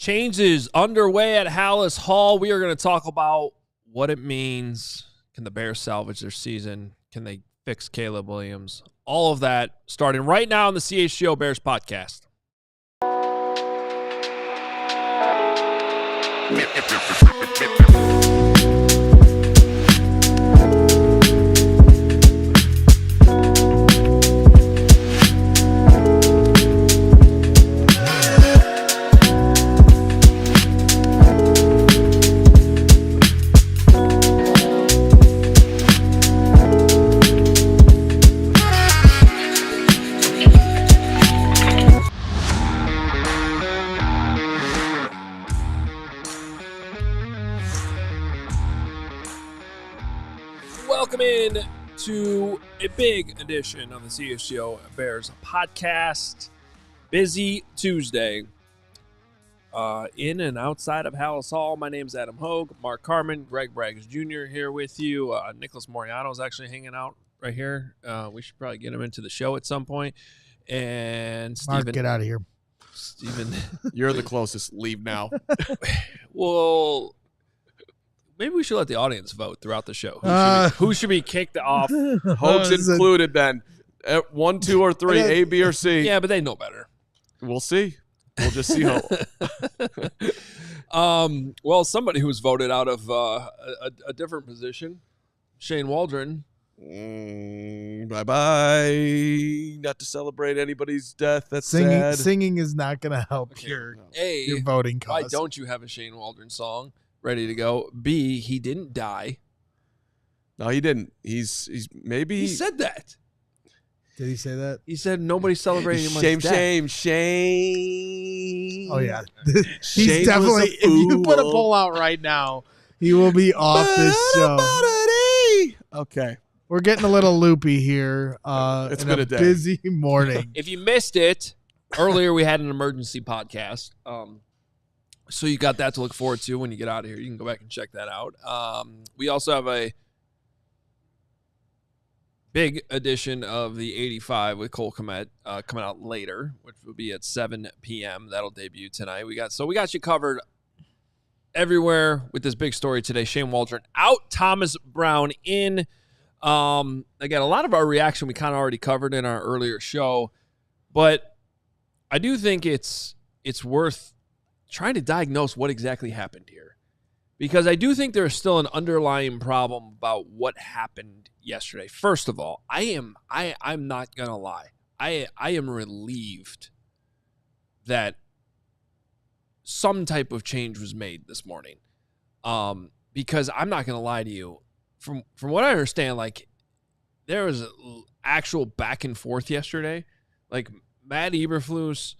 Change is underway at Halas Hall. We are going to talk about what it means. Can the Bears salvage their season? Can they fix Caleb Williams? All of that starting right now on the CHGO Bears Podcast. Welcome in to a big edition of the CHGO Bears Podcast. Busy Tuesday. In and outside of Halas Hall, my name's Adam Hoge, Mark Carman, Greg Braggs Jr. here with you. Nicholas Moriano is actually hanging out right here. We should probably get him into the show at some point. And Steven, Mark, get out of here. Steven, you're the closest. Leave now. Well, maybe we should let the audience vote throughout the show. Who should be kicked off? Hoge's included, then. 1, 2, or 3, A, B, or C. Yeah, but they know better. We'll see. We'll just see how. Well, somebody who was voted out of a different position, Shane Waldron. Bye-bye. Not to celebrate anybody's death. That's sad. Singing is not going to help your voting cause. Why don't you have a Shane Waldron song ready to go? B, he didn't die. No, he didn't. He's maybe. He said that. Did he say that? He said nobody's celebrating anyone's death. Shame. Oh, yeah. He's Shane definitely, if you put a poll out right now, he will be off this show. Okay. We're getting a little loopy here. It's been a day. Busy morning. If you missed it, earlier we had an emergency podcast. So you got that to look forward to when you get out of here. You can go back and check that out. We also have a big edition of the 85 with Cole Kmet coming out later, which will be at 7 p.m. That'll debut tonight. We got you covered everywhere with this big story today. Shane Waldron out, Thomas Brown in. Again, a lot of our reaction we kind of already covered in our earlier show, but I do think it's worth trying to diagnose what exactly happened here, because I do think there's still an underlying problem about what happened yesterday. First of all, I'm not gonna lie, I am relieved that some type of change was made this morning, because I'm not gonna lie to you, from what I understand, like, there was actual back and forth yesterday. Like, Matt Eberflus,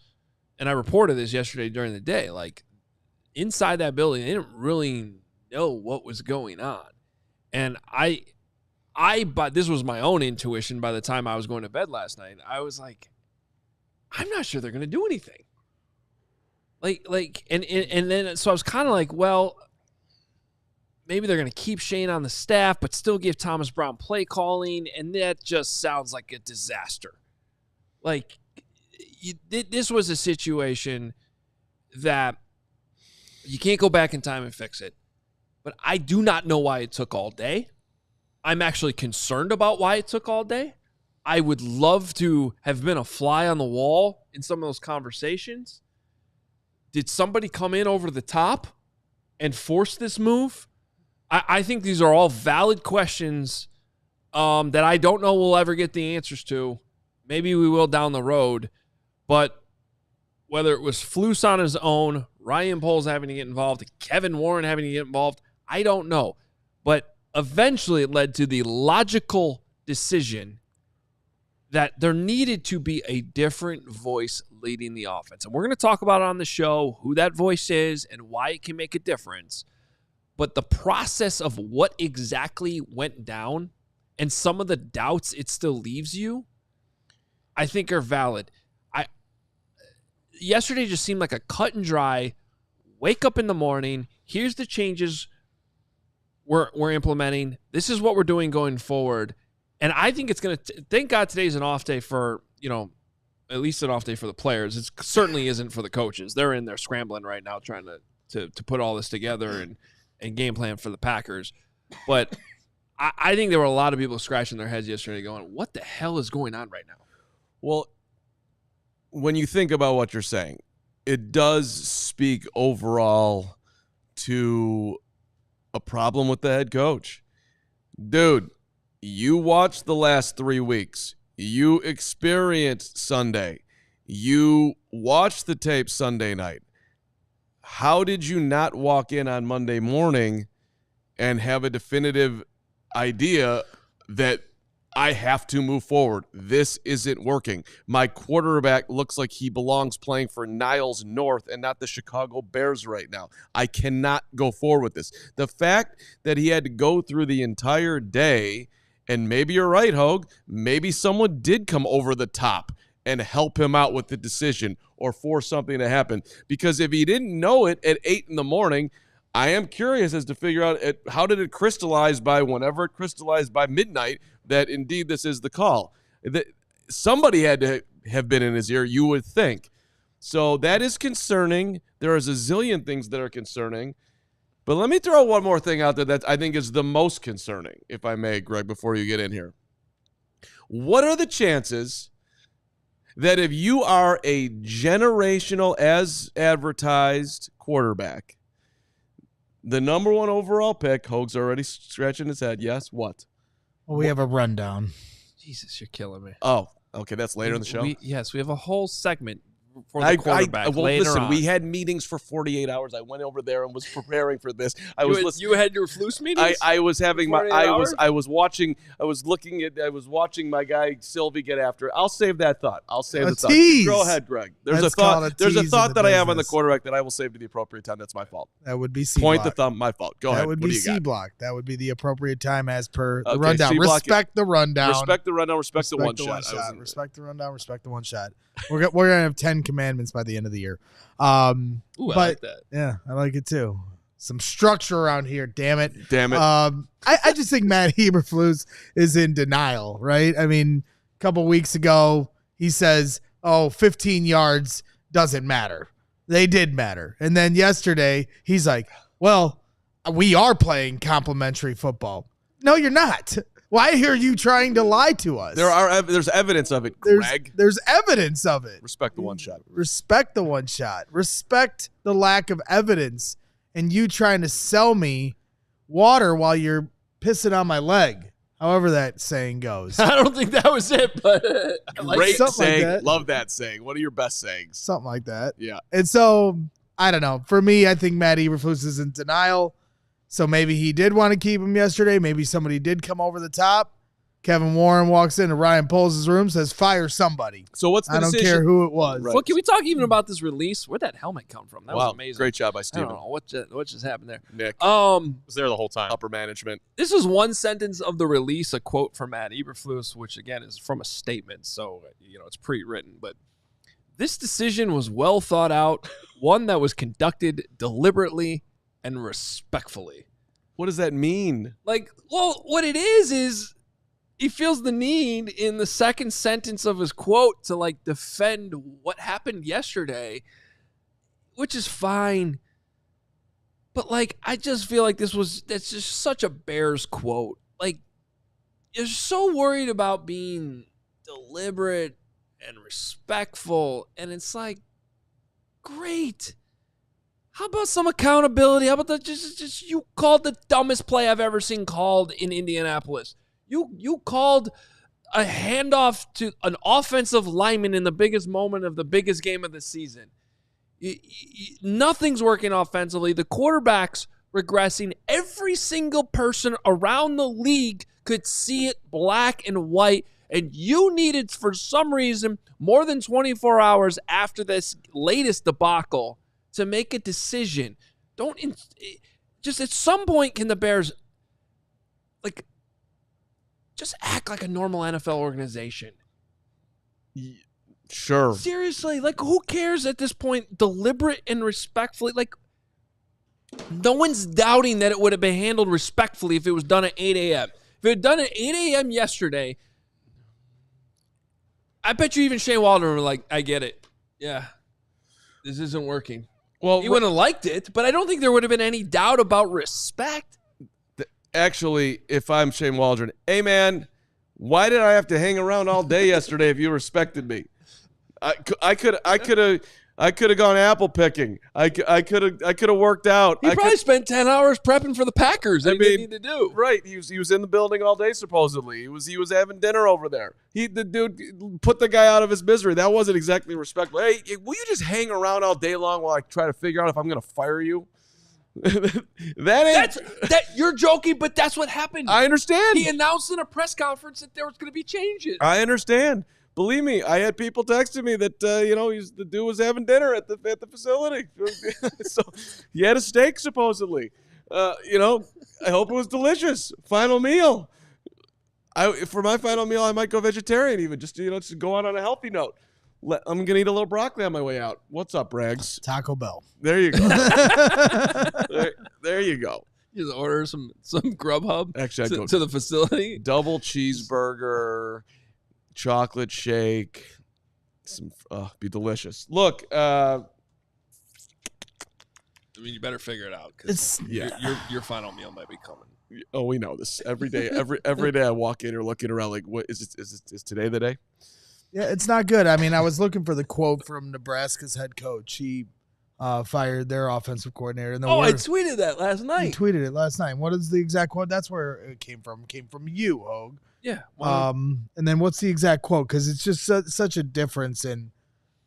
and I reported this yesterday during the day, like, inside that building, they didn't really know what was going on. And but this was my own intuition by the time I was going to bed last night. I was like, I'm not sure they're going to do anything. And then, so I was kind of like, well, maybe they're going to keep Shane on the staff, but still give Thomas Brown play calling. And that just sounds like a disaster. Like, this was a situation that you can't go back in time and fix it. But I do not know why it took all day. I'm actually concerned about why it took all day. I would love to have been a fly on the wall in some of those conversations. Did somebody come in over the top and force this move? I think these are all valid questions that I don't know we'll ever get the answers to. Maybe we will down the road. But whether it was Flus on his own, Ryan Poles having to get involved, Kevin Warren having to get involved, I don't know. But eventually it led to the logical decision that there needed to be a different voice leading the offense. And we're going to talk about it on the show, who that voice is and why it can make a difference. But the process of what exactly went down and some of the doubts it still leaves you, I think are valid. Yesterday just seemed like a cut and dry, wake up in the morning, here's the changes we're implementing. This is what we're doing going forward. And I think it's going to, thank God today's an off day for, at least an off day for the players. It certainly isn't for the coaches. They're in there scrambling right now trying to put all this together and game plan for the Packers. But I think there were a lot of people scratching their heads yesterday going, what the hell is going on right now? Well, when you think about what you're saying, it does speak overall to a problem with the head coach. Dude, you watched the last 3 weeks. You experienced Sunday. You watched the tape Sunday night. How did you not walk in on Monday morning and have a definitive idea that I have to move forward? This isn't working. My quarterback looks like he belongs playing for Niles North and not the Chicago Bears right now. I cannot go forward with this. The fact that he had to go through the entire day, and maybe you're right, Hoge, maybe someone did come over the top and help him out with the decision or force something to happen. Because if he didn't know it at 8 in the morning, I am curious as to figure out how did it crystallize by whenever it crystallized by midnight that indeed this is the call. Somebody had to have been in his ear, you would think. So that is concerning. There is a zillion things that are concerning. But let me throw one more thing out there that I think is the most concerning, if I may, Greg, before you get in here. What are the chances that if you are a generational, as advertised, quarterback, the number 1 overall pick, Hoge's already scratching his head. Yes, what? Well, we have a rundown. Jesus, you're killing me. Oh, okay, that's later in the show. Yes, we have a whole segment for the quarterback later on. We had meetings for 48 hours. I went over there and was preparing for this. You had your Flus meetings? I was having I was watching my guy Sylvie get after it. I'll save that thought. I'll save the thought. Tease. Go ahead, Greg. There's a thought that I have on the quarterback that I will save to the appropriate time. That's my fault. That would be C Point block. the thumb. My fault. Go ahead. That would What be do you C got? block. That would be the appropriate time as per the Okay, rundown. C block. Respect the rundown. Respect the rundown. Respect the one shot. Respect the rundown. Respect the one shot. We're gonna have 10 commandments by the end of the year. I like that. Yeah, I like it too. Some structure around here. Damn it. I just think Matt Eberflus is in denial, right? I mean, a couple weeks ago he says, 15 yards doesn't matter. They did matter. And then yesterday he's like, well, we are playing complimentary football. No, you're not. Why are you trying to lie to us? There's evidence of it, Greg. There's evidence of it. Respect the one shot. Respect the one shot. Respect the lack of evidence and you trying to sell me water while you're pissing on my leg. However that saying goes. I don't think that was it, but great saying. Like that. Love that saying. One of your best sayings. Something like that. Yeah. And so, I don't know. For me, I think Matt Eberflus is in denial. So maybe he did want to keep him yesterday. Maybe somebody did come over the top. Kevin Warren walks into Ryan Poles' room, says, fire somebody. So what's the decision? I don't care who it was. Right. Well, can we talk even about this release? Where'd that helmet come from? That was amazing. Great job by I Steven. don't know what just happened there. Nick was there the whole time. Upper management. This is one sentence of the release, a quote from Matt Eberflus, which again is from a statement, so it's pre-written. But this decision was well thought out, one that was conducted deliberately and respectfully. What does that mean? What it is he feels the need in the second sentence of his quote to defend what happened yesterday, which is fine. But I just feel like that's just such a Bears quote. You're so worried about being deliberate and respectful, and it's great. How about some accountability? How about just you called the dumbest play I've ever seen called in Indianapolis. You called a handoff to an offensive lineman in the biggest moment of the biggest game of the season. Nothing's working offensively. The quarterback's regressing. Every single person around the league could see it black and white, and you needed, for some reason, more than 24 hours after this latest debacle to make a decision. Just at some point, can the Bears just act like a normal NFL organization? Sure. Seriously, who cares at this point? Deliberate and respectfully. No one's doubting that it would have been handled respectfully if it was done at 8 a.m. If it had done at 8 a.m. yesterday, I bet you even Shane Waldron were like, I get it. Yeah, this isn't working. Well, he wouldn't have liked it, but I don't think there would have been any doubt about respect. Actually, if I'm Shane Waldron, hey, man, why did I have to hang around all day yesterday if you respected me? I could have gone apple picking. I could have worked out. He probably spent 10 hours prepping for the Packers. That he didn't need to do. Right. He was in the building all day supposedly. He was having dinner over there. The dude put the guy out of his misery. That wasn't exactly respectful. Hey, will you just hang around all day long while I try to figure out if I'm going to fire you? You're joking, but that's what happened. I understand. He announced in a press conference that there was going to be changes. I understand. Believe me, I had people texting me that the dude was having dinner at the facility. So he had a steak supposedly. I hope it was delicious. Final meal. For my final meal, I might go vegetarian even just to go out on a healthy note. I'm gonna eat a little broccoli on my way out. What's up, Rags? Taco Bell. There you go. there you go. Just order some Grubhub Actually, to the facility. Double cheeseburger, chocolate shake. Be delicious. Look, I mean, you better figure it out because your final meal might be coming. Oh, we know this every day. Every day I walk in here looking around like, what is today the day? Yeah, it's not good. I mean, I was looking for the quote from Nebraska's head coach. He fired their offensive coordinator. And I tweeted that last night. You tweeted it last night. What is the exact quote? That's where it came from. It came from you, Hoge. Yeah. And then what's the exact quote? Because it's just such a difference in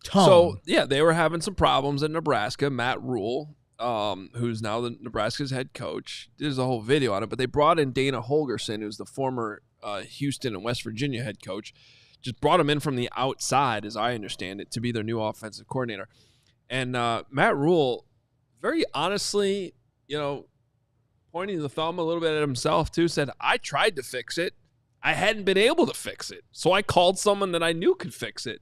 tone. So, yeah, they were having some problems in Nebraska. Matt Rule, who's now the Nebraska's head coach, there's a whole video on it. But they brought in Dana Holgorsen, who's the former Houston and West Virginia head coach. Just brought him in from the outside, as I understand it, to be their new offensive coordinator. And Matt Rule, very honestly, pointing the thumb a little bit at himself, too, said, I tried to fix it. I hadn't been able to fix it. So I called someone that I knew could fix it.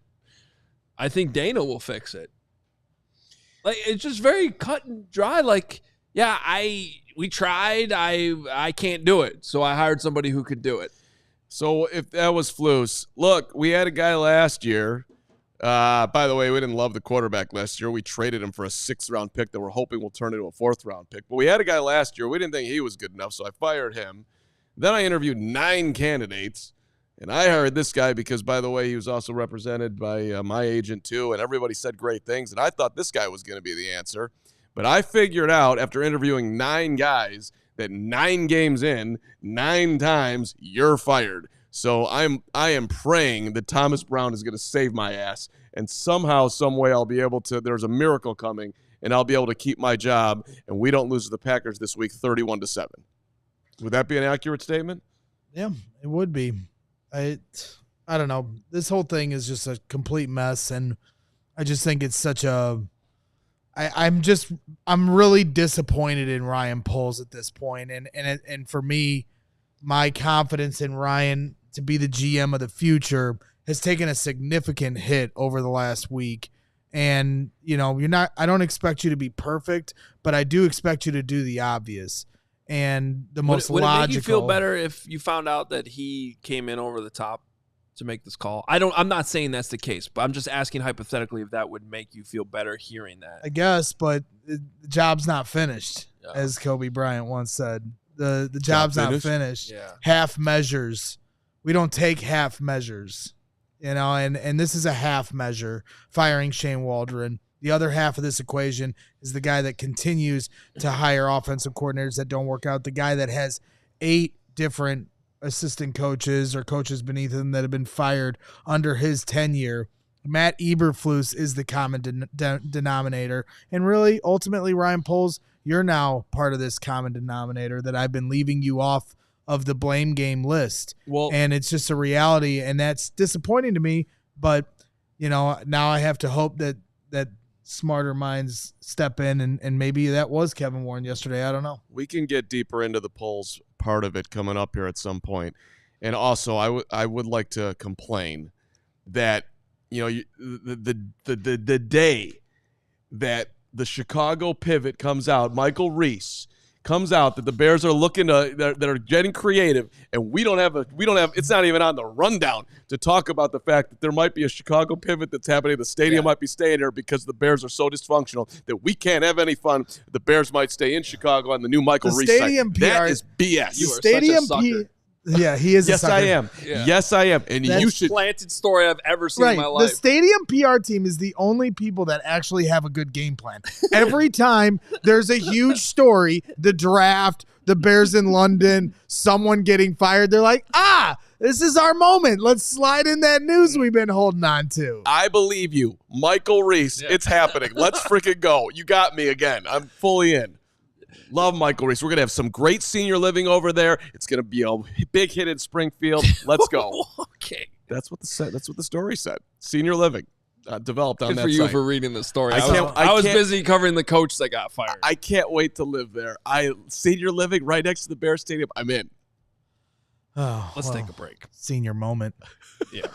I think Dana will fix it. Like, it's just very cut and dry. Like, yeah, we tried. I can't do it. So I hired somebody who could do it. So if that was Flus, look, we had a guy last year. By the way, we didn't love the quarterback last year. We traded him for a 6th-round pick that we're hoping will turn into a 4th-round pick. But we had a guy last year. We didn't think he was good enough, so I fired him. Then I interviewed 9 candidates, and I hired this guy because, by the way, he was also represented by my agent too, and everybody said great things, and I thought this guy was going to be the answer. But I figured out after interviewing 9 guys that 9 games in, 9 times, you're fired. So I am praying that Thomas Brown is going to save my ass, and somehow, some way, I'll be able to. There's a miracle coming, and I'll be able to keep my job, and we don't lose to the Packers this week, 31-7. Would that be an accurate statement? Yeah, it would be. I don't know. This whole thing is just a complete mess, and I just think it's such a. I'm really disappointed in Ryan Poles at this point, and for me, my confidence in Ryan to be the GM of the future has taken a significant hit over the last week. And I don't expect you to be perfect, but I do expect you to do the obvious and the most logical. Would it make you feel better if you found out that he came in over the top to make this call? I'm not saying that's the case, but I'm just asking hypothetically if that would make you feel better hearing that. I guess, but the job's not finished, as Kobe Bryant once said. The job's not finished. Yeah. Half measures. We don't take half measures, and this is a half measure, firing Shane Waldron. The other half of this equation is the guy that continues to hire offensive coordinators that don't work out, the guy that has 8 different assistant coaches or coaches beneath him that have been fired under his tenure. Matt Eberflus is the common denominator. And really, ultimately, Ryan Poles, you're now part of this common denominator that I've been leaving you off of the blame game list. And it's just a reality, and that's disappointing to me. But, now I have to hope that smarter minds step in, and maybe that was Kevin Warren yesterday. I don't know. We can get deeper into the Poles part of it coming up here at some point. And also, I would like to complain that the day that the Chicago pivot comes out, Michael Reese comes out that the Bears are looking to, they're getting creative, and we don't have, it's not even on the rundown to talk about the fact that there might be a Chicago pivot that's happening. The stadium might be staying here because the Bears are so dysfunctional that we can't have any fun. The Bears might stay in Chicago on the new Michael Reese site. That is BS. You are such a sucker. Yeah, he is. Yes, I am. Yeah. Yes, I am. And that's you should. Planted story I've ever seen in my life. The stadium PR team is the only people that actually have a good game plan. Every time there's a huge story, the draft, the Bears in London, someone getting fired, they're like, this is our moment. Let's slide in that news we've been holding on to. I believe you. Michael Reese, it's happening. Let's freaking go. You got me again. I'm fully in. Love Michael Reese. We're going to have some great senior living over there. It's going to be a big hit in Springfield. Let's go. Okay. That's what the story said. Senior living developed on Good that for you site. for reading the story. I was busy covering the coach that got fired. I can't wait to live there. Senior living right next to the Bears Stadium. I'm in. Let's take a break. Senior moment. Yeah.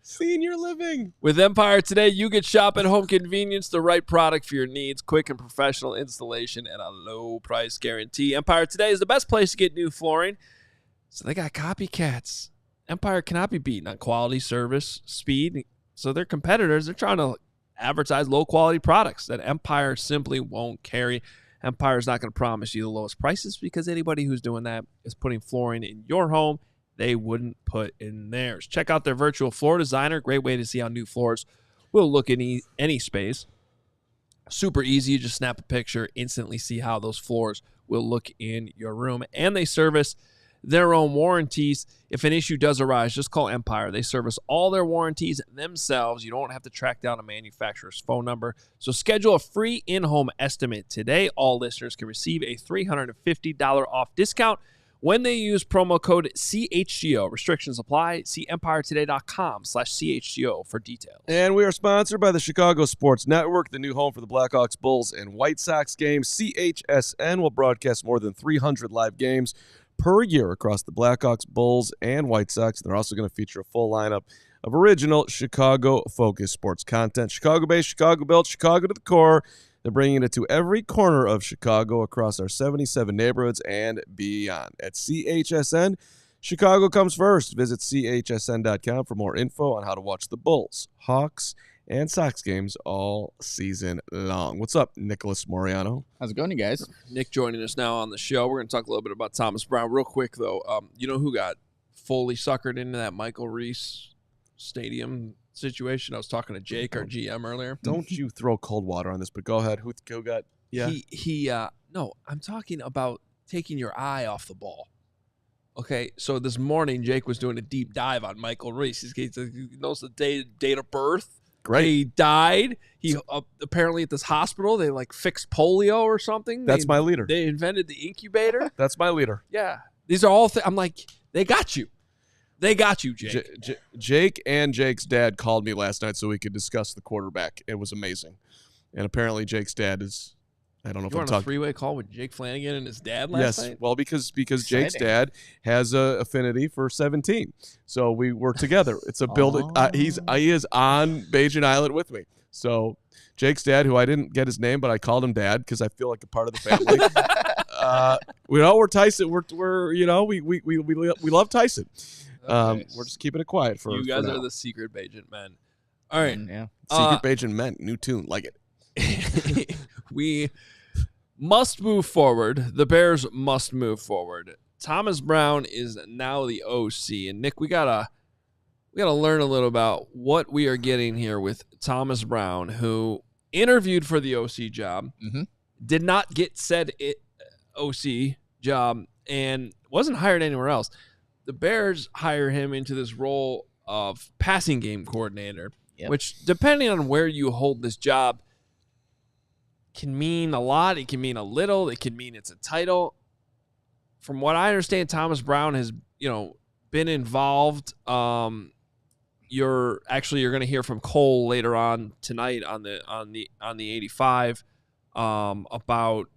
Senior living. With Empire today, you get shop at home convenience, the right product for your needs, quick and professional installation, and a low price guarantee. Empire today is the best place to get new flooring. So they got copycats. Empire cannot be beaten on quality, service, speed. So their competitors, they're trying to advertise low quality products that Empire simply won't carry. Empire's not going to promise you the lowest prices because anybody who's doing that is putting flooring in your home they wouldn't put in theirs. Check out their virtual floor designer. Great way to see how new floors will look in any space. Super easy. You just snap a picture, instantly see how those floors will look in your room. And they service their own warranties. If an issue does arise, just call Empire. They service all their warranties themselves. You don't have to track down a manufacturer's phone number. So schedule a free in-home estimate today. All listeners can receive a $350 off discount when they use promo code CHGO. Restrictions apply. See EmpireToday.com/CHGO for details. And we are sponsored by the Chicago Sports Network, the new home for the Blackhawks, Bulls, and White Sox games. CHSN will broadcast more than 300 live games per year across the Blackhawks, Bulls, and White Sox. They're also going to feature a full lineup of original Chicago-focused sports content. Chicago-based, Chicago-built, Chicago to the core. They're bringing it to every corner of Chicago across our 77 neighborhoods and beyond. At CHSN, Chicago comes first. Visit CHSN.com for more info on how to watch the Bulls, Hawks, and Sox games all season long. What's up, Nicholas Moriano? How's it going, you guys? Nick joining us now on the show. We're going to talk a little bit about Thomas Brown real quick, though. You know who got fully suckered into that Michael Reese Stadium situation? I was talking to Jake, our GM, earlier. Don't you throw cold water on this, but go ahead. Who got? Yeah. No, I'm talking about taking your eye off the ball. Okay, so this morning Jake was doing a deep dive on Michael Reese. He knows the date of birth. Great. He died. He apparently at this hospital they fixed polio or something. That's my leader. They invented the incubator. That's my leader. Yeah, these are all. I'm like, they got you. They got you, Jake. Jake and Jake's dad called me last night so we could discuss the quarterback. It was amazing. And apparently Jake's dad is, I don't know if I'm talking. You were on a three-way call with Jake Flanagan and his dad last night? Yes, well, because Jake's dad has a affinity for 17. So we work together. It's a building. He is on Bajan Island with me. So Jake's dad, who I didn't get his name, but I called him Dad because I feel like a part of the family. We're Tyson. We love Tyson. Okay. We're just keeping it quiet for you guys for now. are the secret Bajan men. All right. Yeah. Secret Bajan men. New tune. Like it. We must move forward. The Bears must move forward. Thomas Brown is now the OC. And Nick, we gotta learn a little about what we are getting here with Thomas Brown, who interviewed for the OC job, did not get said OC job, and wasn't hired anywhere else. The Bears hire him into this role of passing game coordinator, which, depending on where you hold this job, can mean a lot. It can mean a little. It can mean it's a title. From what I understand, Thomas Brown has, been involved. You're going to hear from Cole later on tonight on the 85 about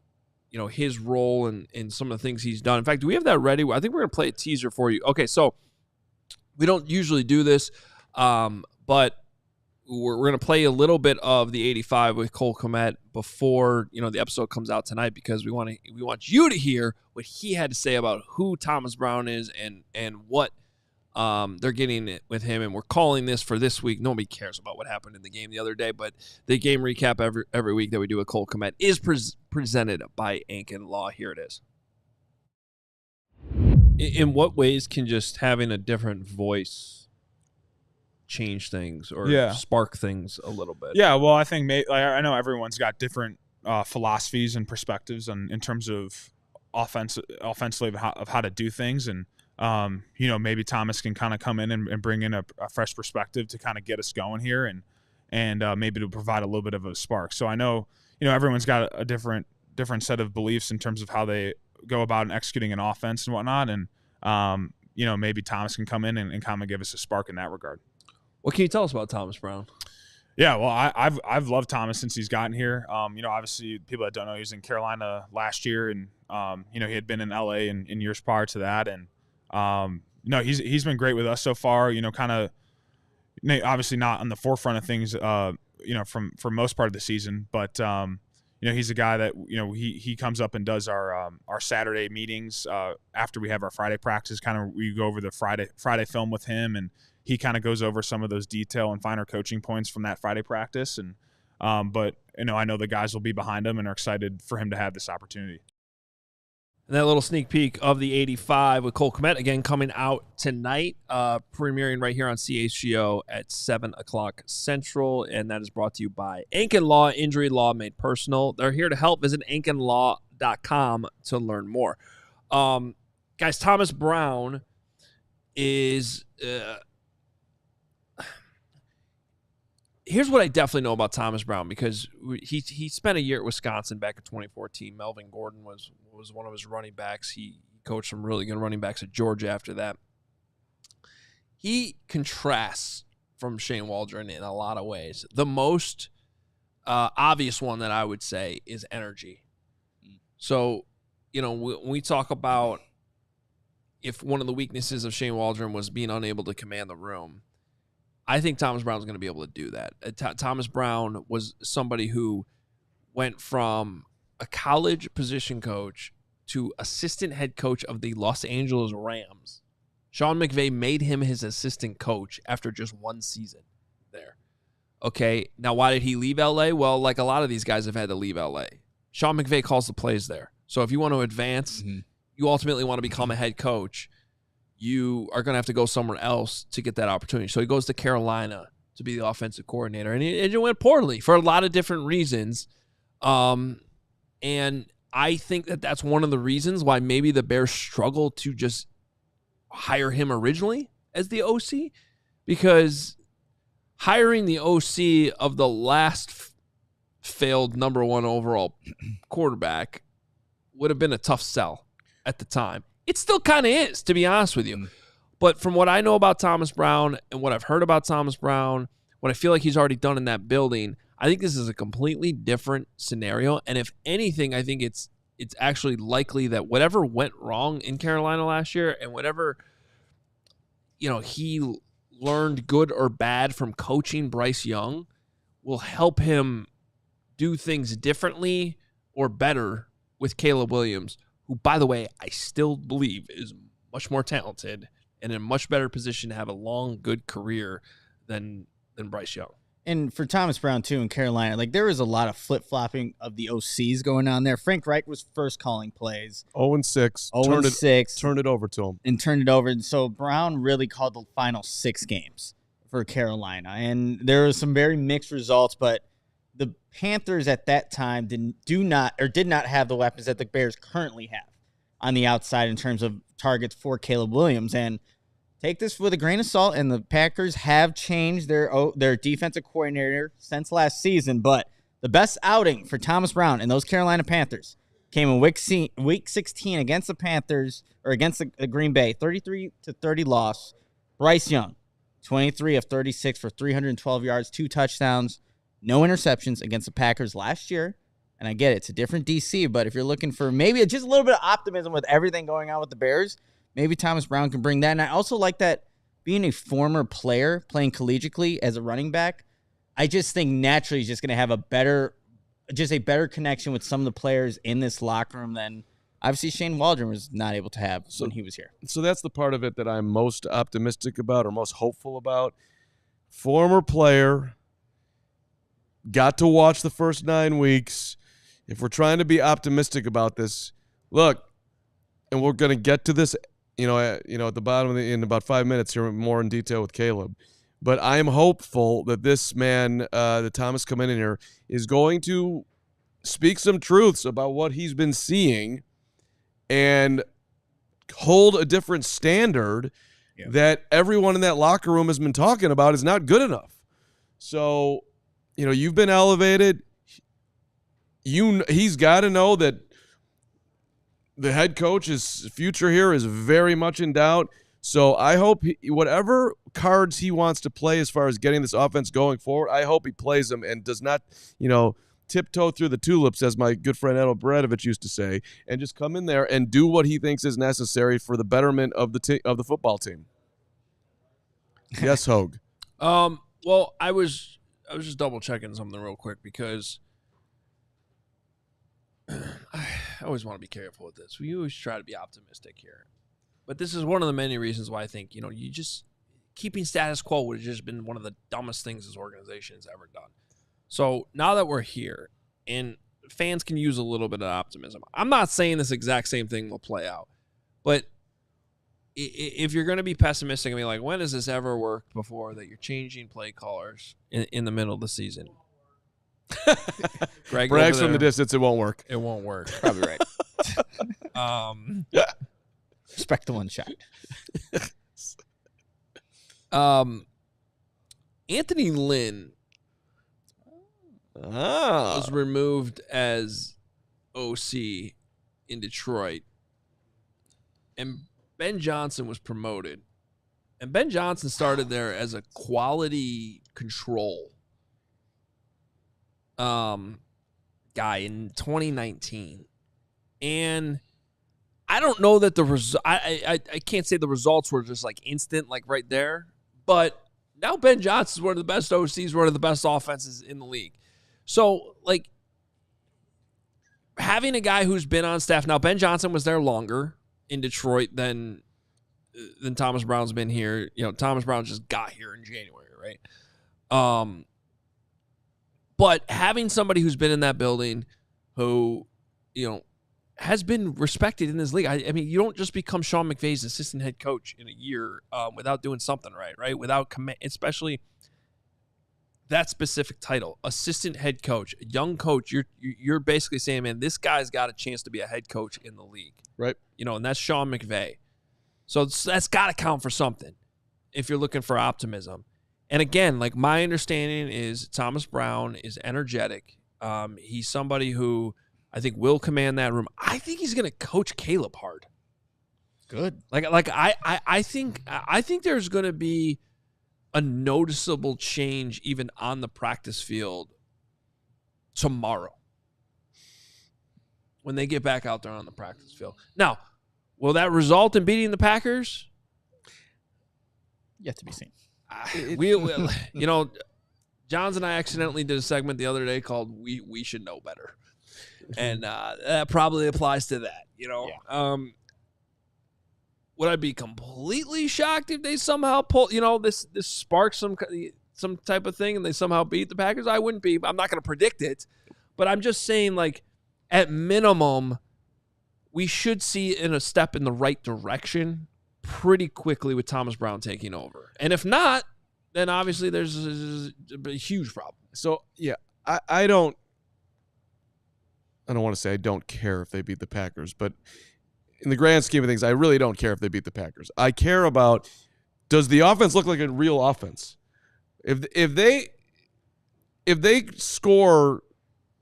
his role and some of the things he's done. In fact, do we have that ready? I think we're going to play a teaser for you. Okay, so we don't usually do this, but we're going to play a little bit of the 85 with Cole Kmet before, the episode comes out tonight, because we want you to hear what he had to say about who Thomas Brown is and what they're getting with him. And we're calling this for this week. Nobody cares about what happened in the game the other day, but the game recap every week that we do with Cole Kmet is presented by Ankin Law. Here it is. In what ways can just having a different voice change things or spark things a little bit? Yeah, well, I think I know everyone's got different philosophies and perspectives in terms of offensively of how to do things, and maybe Thomas can kind of come in and bring in a fresh perspective to kind of get us going here, and maybe to provide a little bit of a spark. So I know everyone's got a different set of beliefs in terms of how they go about and executing an offense and whatnot, and maybe Thomas can come in and kind of give us a spark in that regard. What can you tell us about Thomas Brown? Yeah, well, I've loved Thomas since he's gotten here. Obviously, people that don't know, he was in Carolina last year, and he had been in LA in years prior to that, and he's been great with us so far. Kind of obviously not on the forefront of things, for most part of the season, but he's a guy that he comes up and does our Saturday meetings after we have our Friday practice. Kind of we go over the Friday film with him, and he kind of goes over some of those detail and finer coaching points from that Friday practice. And but I know the guys will be behind him and are excited for him to have this opportunity. And that little sneak peek of the 85 with Cole Kmet, again, coming out tonight, premiering right here on CHGO at 7 o'clock Central. And that is brought to you by Ankin Law, injury law made personal. They're here to help. Visit ankinlaw.com to learn more. Guys, Thomas Brown is here's what I definitely know about Thomas Brown, because he spent a year at Wisconsin back in 2014. Melvin Gordon was one of his running backs. He coached some really good running backs at Georgia after that. He contrasts from Shane Waldron in a lot of ways. The most obvious one that I would say is energy. So, when we talk about if one of the weaknesses of Shane Waldron was being unable to command the room, I think Thomas Brown's going to be able to do that. Thomas Brown was somebody who went from a college position coach to assistant head coach of the Los Angeles Rams. Sean McVay made him his assistant coach after just one season there. Okay, now why did he leave L.A.? Well, like a lot of these guys have had to leave L.A. Sean McVay calls the plays there. So if you want to advance, you ultimately want to become a head coach, you are going to have to go somewhere else to get that opportunity. So he goes to Carolina to be the offensive coordinator, and it went poorly for a lot of different reasons. And I think that that's one of the reasons why maybe the Bears struggle to just hire him originally as the OC, because hiring the OC of the last failed number one overall quarterback would have been a tough sell at the time. It still kind of is, to be honest with you. But from what I know about Thomas Brown and what I've heard about Thomas Brown, what I feel like he's already done in that building, I think this is a completely different scenario. And if anything, I think it's actually likely that whatever went wrong in Carolina last year and whatever, he learned good or bad from coaching Bryce Young will help him do things differently or better with Caleb Williams, who, by the way, I still believe is much more talented and in a much better position to have a long, good career than Bryce Young. And for Thomas Brown, too, in Carolina, there was a lot of flip-flopping of the OCs going on there. Frank Reich was first calling plays. 0-6. 0-6. Turned it over to him. And turned it over. And so Brown really called the final 6 games for Carolina. And there were some very mixed results, but the Panthers at that time did not have the weapons that the Bears currently have on the outside in terms of targets for Caleb Williams. And take this with a grain of salt, and the Packers have changed their defensive coordinator since last season. But the best outing for Thomas Brown and those Carolina Panthers came in week 16 against the Panthers, or against the Green Bay, 33-30 loss. Bryce Young, 23 of 36 for 312 yards, 2 touchdowns. No interceptions against the Packers last year. And I get it, it's a different DC, but if you're looking for maybe just a little bit of optimism with everything going on with the Bears, maybe Thomas Brown can bring that. And I also like that being a former player playing collegiately as a running back, I just think naturally he's just going to have a better connection with some of the players in this locker room than obviously Shane Waldron was not able to have when he was here. So that's the part of it that I'm most optimistic about or most hopeful about. Former player, got to watch the first 9 weeks. If we're trying to be optimistic about this, look, and we're going to get to this, at the bottom in about 5 minutes here, more in detail with Caleb. But I am hopeful that this man, that Thomas coming in here, is going to speak some truths about what he's been seeing and hold a different standard that everyone in that locker room has been talking about is not good enough. So, you've been elevated. He's got to know that the head coach's future here is very much in doubt. So I hope whatever cards he wants to play as far as getting this offense going forward, I hope he plays them and does not, tiptoe through the tulips, as my good friend Edel Bradovich used to say, and just come in there and do what he thinks is necessary for the betterment of the football team. Yes, Hoge. Well, I was just double checking something real quick because I always want to be careful with this. We always try to be optimistic here. But this is one of the many reasons why I think, you just keeping status quo would have just been one of the dumbest things this organization has ever done. So now that we're here and fans can use a little bit of optimism, I'm not saying this exact same thing will play out. But if you're going to be pessimistic and be like, when has this ever worked before that you're changing play callers in the middle of the season? Greg brags from the distance, it won't work. It won't work. Probably right. Respect the one shot. Anthony Lynn was removed as OC in Detroit, and Ben Johnson was promoted. And Ben Johnson started there as a quality control guy in 2019. And I don't know that I can't say the results were just like instant, like right there. But now Ben Johnson's one of the best OCs, one of the best offenses in the league. So, like, having a guy who's been on staff now, Ben Johnson was there longer in Detroit than Thomas Brown's been here. Thomas Brown just got here in January, right? But having somebody who's been in that building, who has been respected in this league. I mean, you don't just become Sean McVay's assistant head coach in a year without doing something right? Without especially that specific title, assistant head coach, a young coach. You're basically saying, man, this guy's got a chance to be a head coach in the league, right? And that's Sean McVay. So that's got to count for something if you're looking for optimism. And again, like, my understanding is Thomas Brown is energetic. He's somebody who I think will command that room. I think he's going to coach Caleb hard. Good. I think there's going to be a noticeable change even on the practice field tomorrow when they get back out there on the practice field. Now, will that result in beating the Packers? Yet to be seen. We will. Johns and I accidentally did a segment the other day called "We Should Know Better," and that probably applies to that. Yeah. Would I be completely shocked if they somehow pull? This sparks some type of thing and they somehow beat the Packers? I wouldn't be. I'm not going to predict it, but I'm just saying, like, at minimum, we should see a step in the right direction pretty quickly with Thomas Brown taking over. And if not, then obviously there's a huge problem. So, yeah, I don't want to say I don't care if they beat the Packers, but in the grand scheme of things, I really don't care if they beat the Packers. I care about, does the offense look like a real offense? If they score,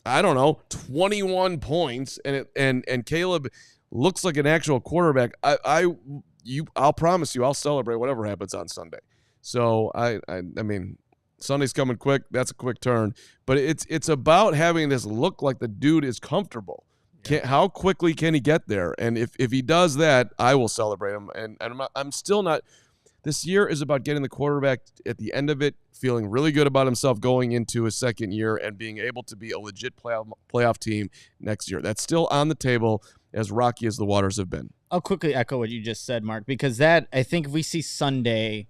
I don't know, 21 points and Caleb looks like an actual quarterback, I'll promise you I'll celebrate whatever happens on Sunday. So I mean, Sunday's coming quick. That's a quick turn, but it's about having this look like the dude is comfortable. How quickly can he get there? And if he does that, I will celebrate him. And I'm still not. This year is about getting the quarterback at the end of it, feeling really good about himself going into his second year and being able to be a legit playoff team next year. That's still on the table, as rocky as the waters have been. I'll quickly echo what you just said, Mark, because that, I think if we see Sunday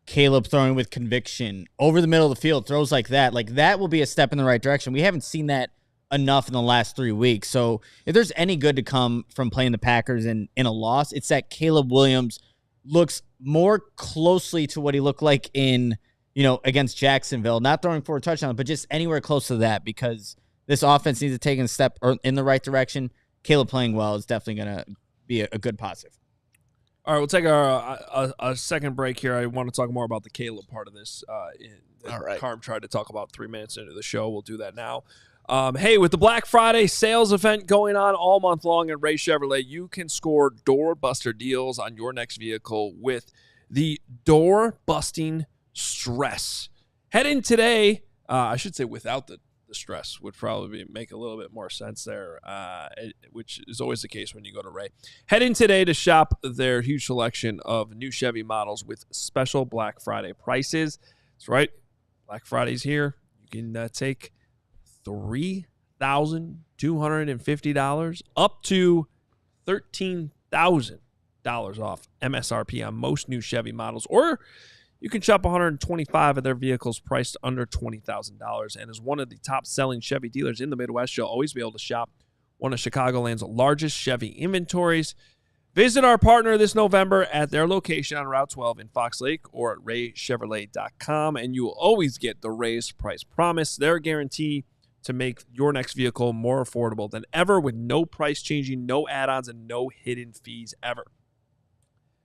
Caleb throwing with conviction over the middle of the field, throws like that will be a step in the right direction. We haven't seen that enough in the last 3 weeks. So if there's any good to come from playing the Packers in a loss, it's that Caleb Williams looks more closely to what he looked like in, against Jacksonville, not throwing for a touchdown, but just anywhere close to that, because this offense needs to take a step in the right direction. Caleb playing well is definitely going to be a good positive. All right, we'll take a second break here. I want to talk more about the Caleb part of this. All right. Carm tried to talk about 3 minutes into the show. We'll do that now. Hey, with the Black Friday sales event going on all month long at Ray Chevrolet, you can score door-buster deals on your next vehicle with the door-busting stress. Head in today. I should say without the stress would probably make a little bit more sense there, which is always the case when you go to Ray. Head in today to shop their huge selection of new Chevy models with special Black Friday prices. That's right. Black Friday's here. You can take $3,250 up to $13,000 off MSRP on most new Chevy models, or you can shop 125 of their vehicles priced under $20,000. And as one of the top-selling Chevy dealers in the Midwest, you'll always be able to shop one of Chicagoland's largest Chevy inventories. Visit our partner this November at their location on Route 12 in Fox Lake or at raychevrolet.com, and you will always get the raised price promise. Their guarantee to make your next vehicle more affordable than ever, with no price changing, no add-ons, and no hidden fees ever.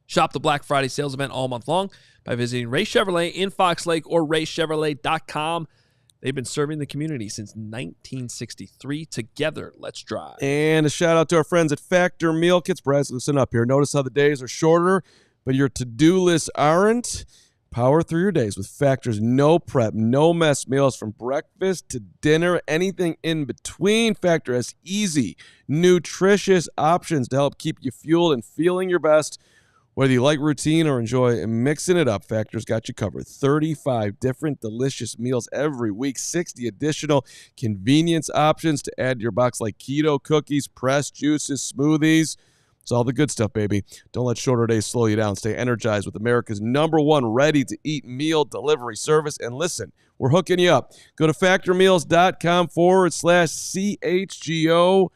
Shop the Black Friday sales event all month long by visiting Ray Chevrolet in Fox Lake or raychevrolet.com. They've been serving the community since 1963. Together, let's drive. And a shout out to our friends at Factor Meal Kits. Bryce, listen up here. Notice how the days are shorter, but your to-do lists aren't? Power through your days with Factor's no prep, no mess meals from breakfast to dinner, anything in between. Factor has easy, nutritious options to help keep you fueled and feeling your best. Whether you like routine or enjoy mixing it up, Factor's got you covered. 35 different delicious meals every week, 60 additional convenience options to add to your box like keto cookies, pressed juices, smoothies. It's all the good stuff, baby. Don't let shorter days slow you down. Stay energized with America's #1 ready-to-eat meal delivery service. And listen, we're hooking you up. Go to factormeals.com/CHGO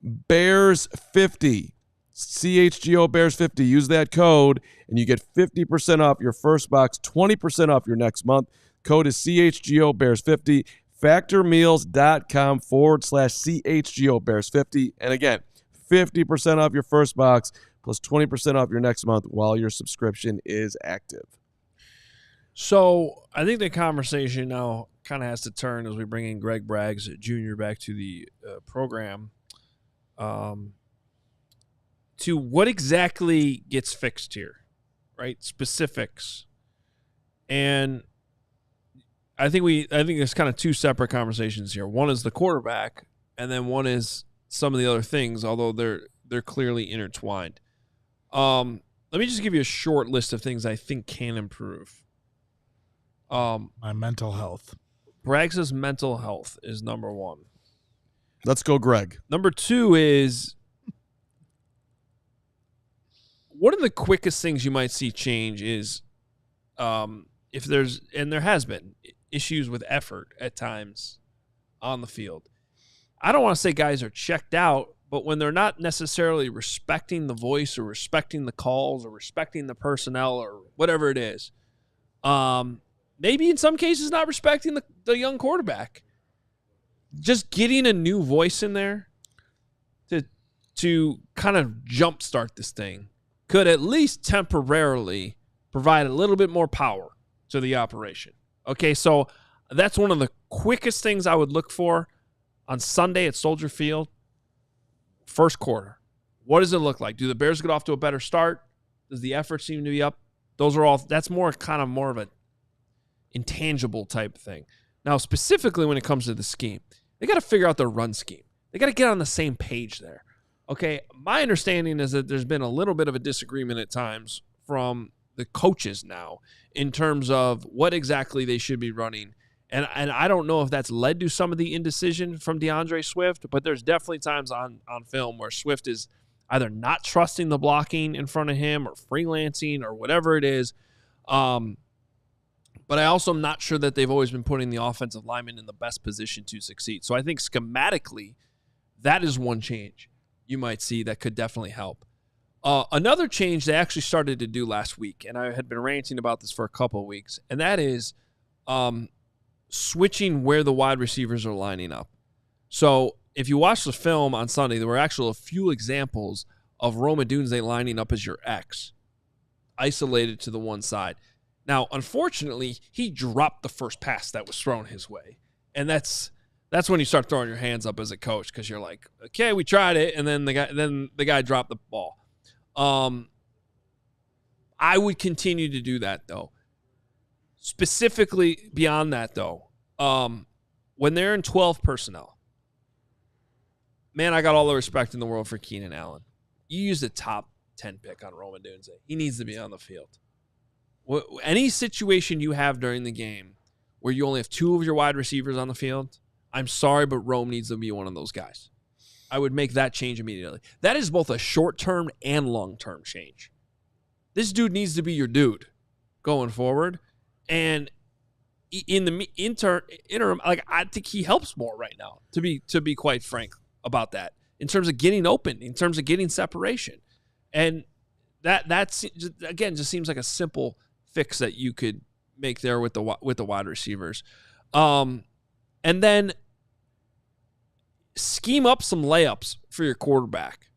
Bears 50. CHGO Bears 50. Use that code, and you get 50% off your first box, 20% off your next month. Code is CHGO Bears 50. Factormeals.com/CHGO Bears 50. And again, 50% off your first box plus 20% off your next month while your subscription is active. So I think the conversation now kind of has to turn as we bring in Greg Braggs Jr. back to the program to what exactly gets fixed here, right? Specifics. And I think there's kind of two separate conversations here. One is the quarterback, and then one is some of the other things, although they're clearly intertwined. Let me just give you a short list of things I think can improve. My mental health. Braggs' mental health is number one. Let's go, Greg. Number two is, one of the quickest things you might see change is if there's, and there has been, issues with effort at times on the field. I don't want to say guys are checked out, but when they're not necessarily respecting the voice or respecting the calls or respecting the personnel or whatever it is, maybe in some cases not respecting the young quarterback, just getting a new voice in there to kind of jumpstart this thing could at least temporarily provide a little bit more power to the operation. Okay, so that's one of the quickest things I would look for on Sunday at Soldier Field. First quarter. What does it look like? Do the Bears get off to a better start? Does the effort seem to be up? Those are all, that's more of an intangible type thing. Now, specifically when it comes to the scheme, they got to figure out their run scheme. They got to get on the same page there. Okay, my understanding is that there's been a little bit of a disagreement at times from coaches now in terms of what exactly they should be running. And I don't know if that's led to some of the indecision from DeAndre Swift, but there's definitely times on film where Swift is either not trusting the blocking in front of him or freelancing or whatever it is. But I also am not sure that they've always been putting the offensive lineman in the best position to succeed. So I think schematically, that is one change you might see that could definitely help. Another change they actually started to do last week, and I had been ranting about this for a couple of weeks, and that is switching where the wide receivers are lining up. So if you watch the film on Sunday, there were actually a few examples of Rome Odunze lining up as your X, isolated to the one side. Now, unfortunately, he dropped the first pass that was thrown his way. And that's when you start throwing your hands up as a coach, because you're like, okay, we tried it, and then the guy dropped the ball. I would continue to do that, though. Specifically beyond that, though, when they're in 12 personnel, man, I got all the respect in the world for Keenan Allen. You used a top 10 pick on Rome Odunze. He needs to be on the field. Any situation you have during the game where you only have two of your wide receivers on the field, I'm sorry, but Rome needs to be one of those guys. I would make that change immediately. That is both a short-term and long-term change. This dude needs to be your dude going forward. And in the interim, like, I think he helps more right now, to be quite frank about that, in terms of getting open, in terms of getting separation. And that's again just seems like a simple fix that you could make there with the wide receivers. And then scheme up some layups for your quarterback.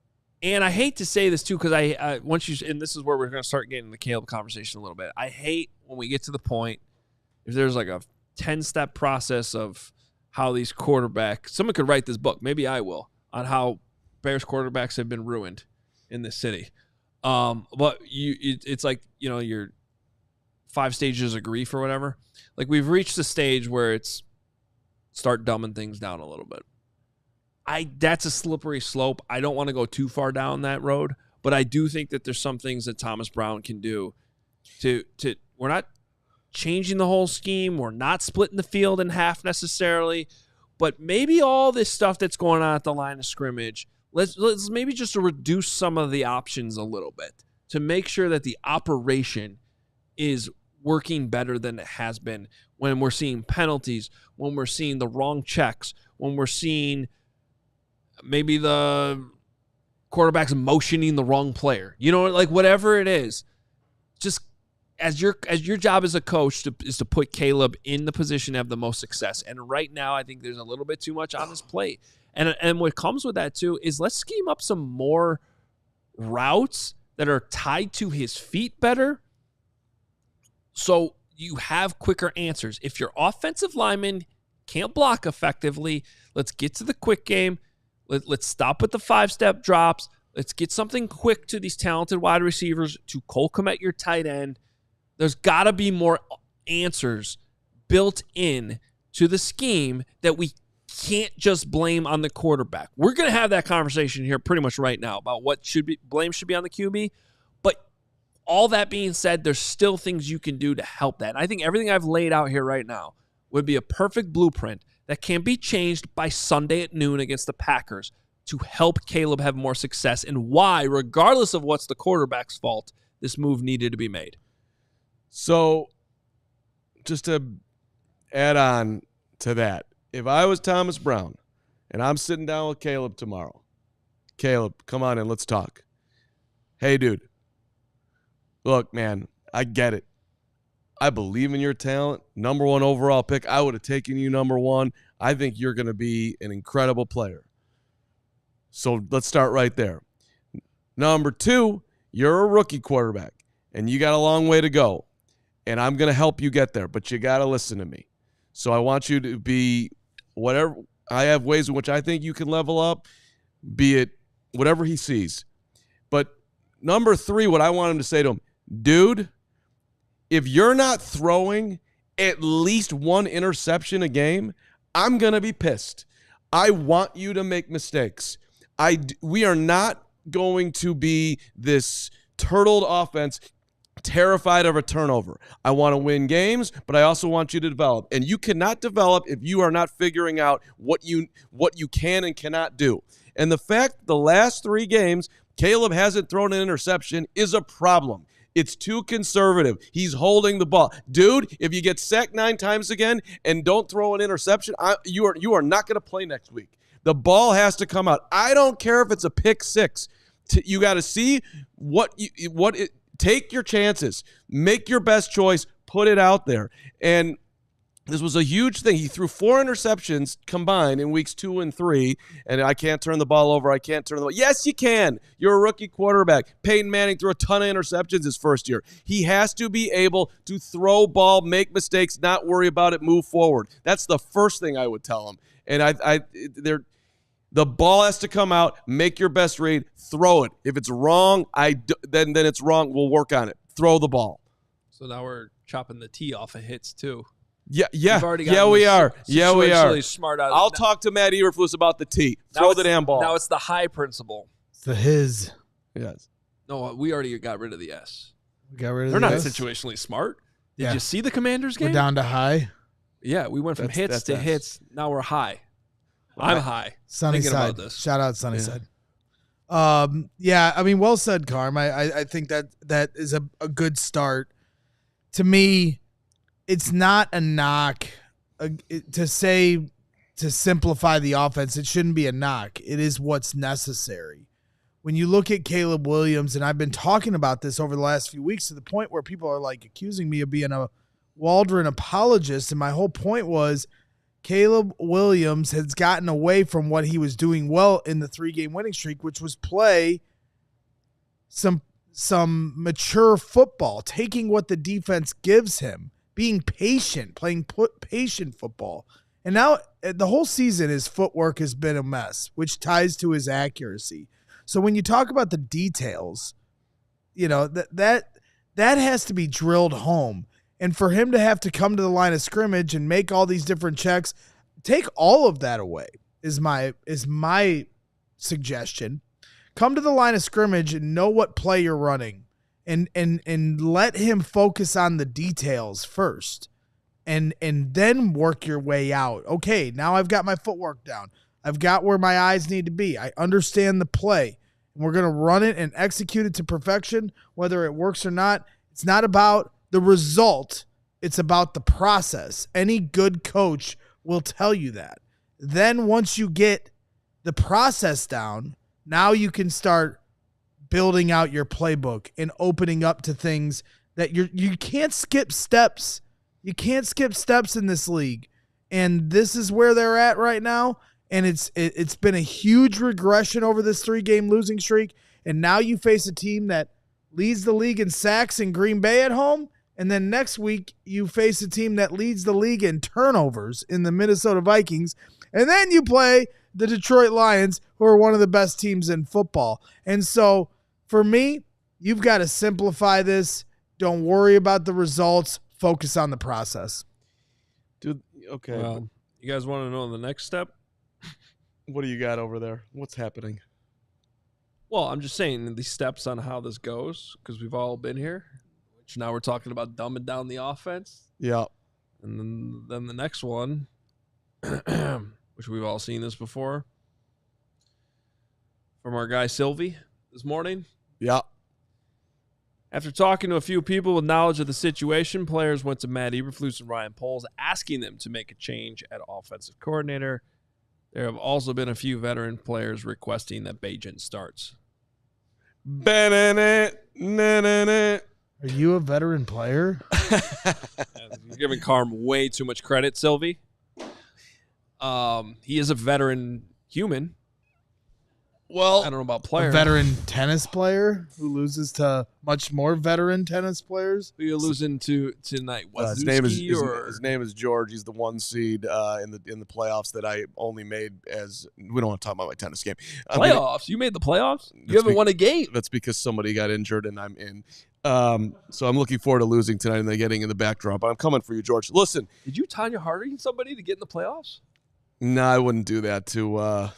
And I hate to say this too, because and this is where we're going to start getting the Caleb conversation a little bit. I hate when we get to the point, if there's like a 10-step process of how these quarterbacks, someone could write this book, maybe I will, on how Bears quarterbacks have been ruined in this city. But it's like, your 5 stages of grief or whatever. Like, we've reached the stage where it's start dumbing things down a little bit. That's a slippery slope. I don't want to go too far down that road, but I do think that there's some things that Thomas Brown can do to we're not changing the whole scheme. We're not splitting the field in half necessarily, but maybe all this stuff that's going on at the line of scrimmage, let's maybe just reduce some of the options a little bit to make sure that the operation is working better than it has been when we're seeing penalties, when we're seeing the wrong checks, when we're seeing maybe the quarterback's motioning the wrong player. Like, whatever it is, just as your job as a coach is to put Caleb in the position to have the most success. And right now, I think there's a little bit too much on his plate. And what comes with that too is let's scheme up some more routes that are tied to his feet better, so you have quicker answers. If your offensive lineman can't block effectively, let's get to the quick game. Let's stop with the 5-step drops. Let's get something quick to these talented wide receivers, to Cole Kmet, your tight end. There's got to be more answers built in to the scheme that we can't just blame on the quarterback. We're going to have that conversation here pretty much right now about what blame should be on the QB. But all that being said, there's still things you can do to help that. And I think everything I've laid out here right now would be a perfect blueprint that can be changed by Sunday at noon against the Packers to help Caleb have more success, and why, regardless of what's the quarterback's fault, this move needed to be made. So, just to add on to that, if I was Thomas Brown and I'm sitting down with Caleb tomorrow, Caleb, come on in, let's talk. Hey, dude, look, man, I get it. I believe in your talent. Number 1 overall pick. I would have taken you number 1. I think you're going to be an incredible player. So let's start right there. Number 2, you're a rookie quarterback, and you got a long way to go. And I'm going to help you get there, but you got to listen to me. So I want you to be whatever. I have ways in which I think you can level up, be it whatever he sees. But number 3, what I want him to say to him, dude, if you're not throwing at least 1 interception a game, I'm going to be pissed. I want you to make mistakes. We are not going to be this turtled offense terrified of a turnover. I want to win games, but I also want you to develop. And you cannot develop if you are not figuring out what you can and cannot do. And the fact the last 3 games, Caleb hasn't thrown an interception is a problem. It's too conservative. He's holding the ball. Dude, if you get sacked 9 times again and don't throw an interception, you are not going to play next week. The ball has to come out. I don't care if it's a pick 6. You got to see take your chances. Make your best choice. Put it out there. And this was a huge thing. He threw 4 interceptions combined in weeks 2 and 3, and I can't turn the ball over. Yes, you can. You're a rookie quarterback. Peyton Manning threw a ton of interceptions his first year. He has to be able to throw ball, make mistakes, not worry about it, move forward. That's the first thing I would tell him. And the ball has to come out, make your best read, throw it. If it's wrong, then it's wrong. We'll work on it. Throw the ball. So now we're chopping the tee off of hits too. Yeah, we are. Smart out. I'll talk to Matt Eberflus about the tee. Throw the damn ball. Now it's the high principle. It's the his. Yes. No, we already got rid of the S. We got rid of They're the not S? situationally smart. Did you see the Commanders game? We're down to high. Yeah, we went from hits to hits. Now we're high. I'm high. Sunny thinking side. About this. Shout out Sunny side. I mean, well said, Carm. I think that is a good start. To me, it's not a knock to simplify the offense. It shouldn't be a knock. It is what's necessary. When you look at Caleb Williams, and I've been talking about this over the last few weeks to the point where people are like accusing me of being a Waldron apologist, and my whole point was Caleb Williams has gotten away from what he was doing well in the 3-game winning streak, which was play some mature football, taking what the defense gives him, being patient, playing patient football. And now the whole season his footwork has been a mess, which ties to his accuracy. So when you talk about the details, that has to be drilled home. And for him to have to come to the line of scrimmage and make all these different checks, take all of that away is my suggestion. Come to the line of scrimmage and know what play you're running, and let him focus on the details first, and then work your way out. Okay, now I've got my footwork down. I've got where my eyes need to be. I understand the play. And we're going to run it and execute it to perfection, whether it works or not. It's not about the result. It's about the process. Any good coach will tell you that. Then once you get the process down, now you can start building out your playbook and opening up to things that you can't skip steps. You can't skip steps in this league. And this is where they're at right now. And it's been a huge regression over this 3-game losing streak. And now you face a team that leads the league in sacks in Green Bay at home. And then next week you face a team that leads the league in turnovers in the Minnesota Vikings. And then you play the Detroit Lions, who are one of the best teams in football. And so for me, you've got to simplify this. Don't worry about the results. Focus on the process. Dude, okay. Well, you guys want to know the next step? What do you got over there? What's happening? Well, I'm just saying the steps on how this goes, because we've all been here. Which now we're talking about dumbing down the offense. Yeah. And then the next one, which we've all seen this before, from our guy Sylvie this morning. Yeah. After talking to a few people with knowledge of the situation, players went to Matt Eberflus and Ryan Poles asking them to make a change at offensive coordinator. There have also been a few veteran players requesting that Bajan starts. Are you a veteran player? You're giving Carm way too much credit, Sylvie. He is a veteran human. Well, I don't know about player. A veteran tennis player who loses to much more veteran tennis players. Who are you losing to tonight? His name is George. He's the 1 seed in the playoffs that I only made as. We don't want to talk about my tennis game. Playoffs? You made the playoffs? You haven't won a game. That's because somebody got injured and I'm in. So I'm looking forward to losing tonight and then getting in the backdrop. But I'm coming for you, George. Listen. Did you Tanya Harding somebody to get in the playoffs? No, I wouldn't do that to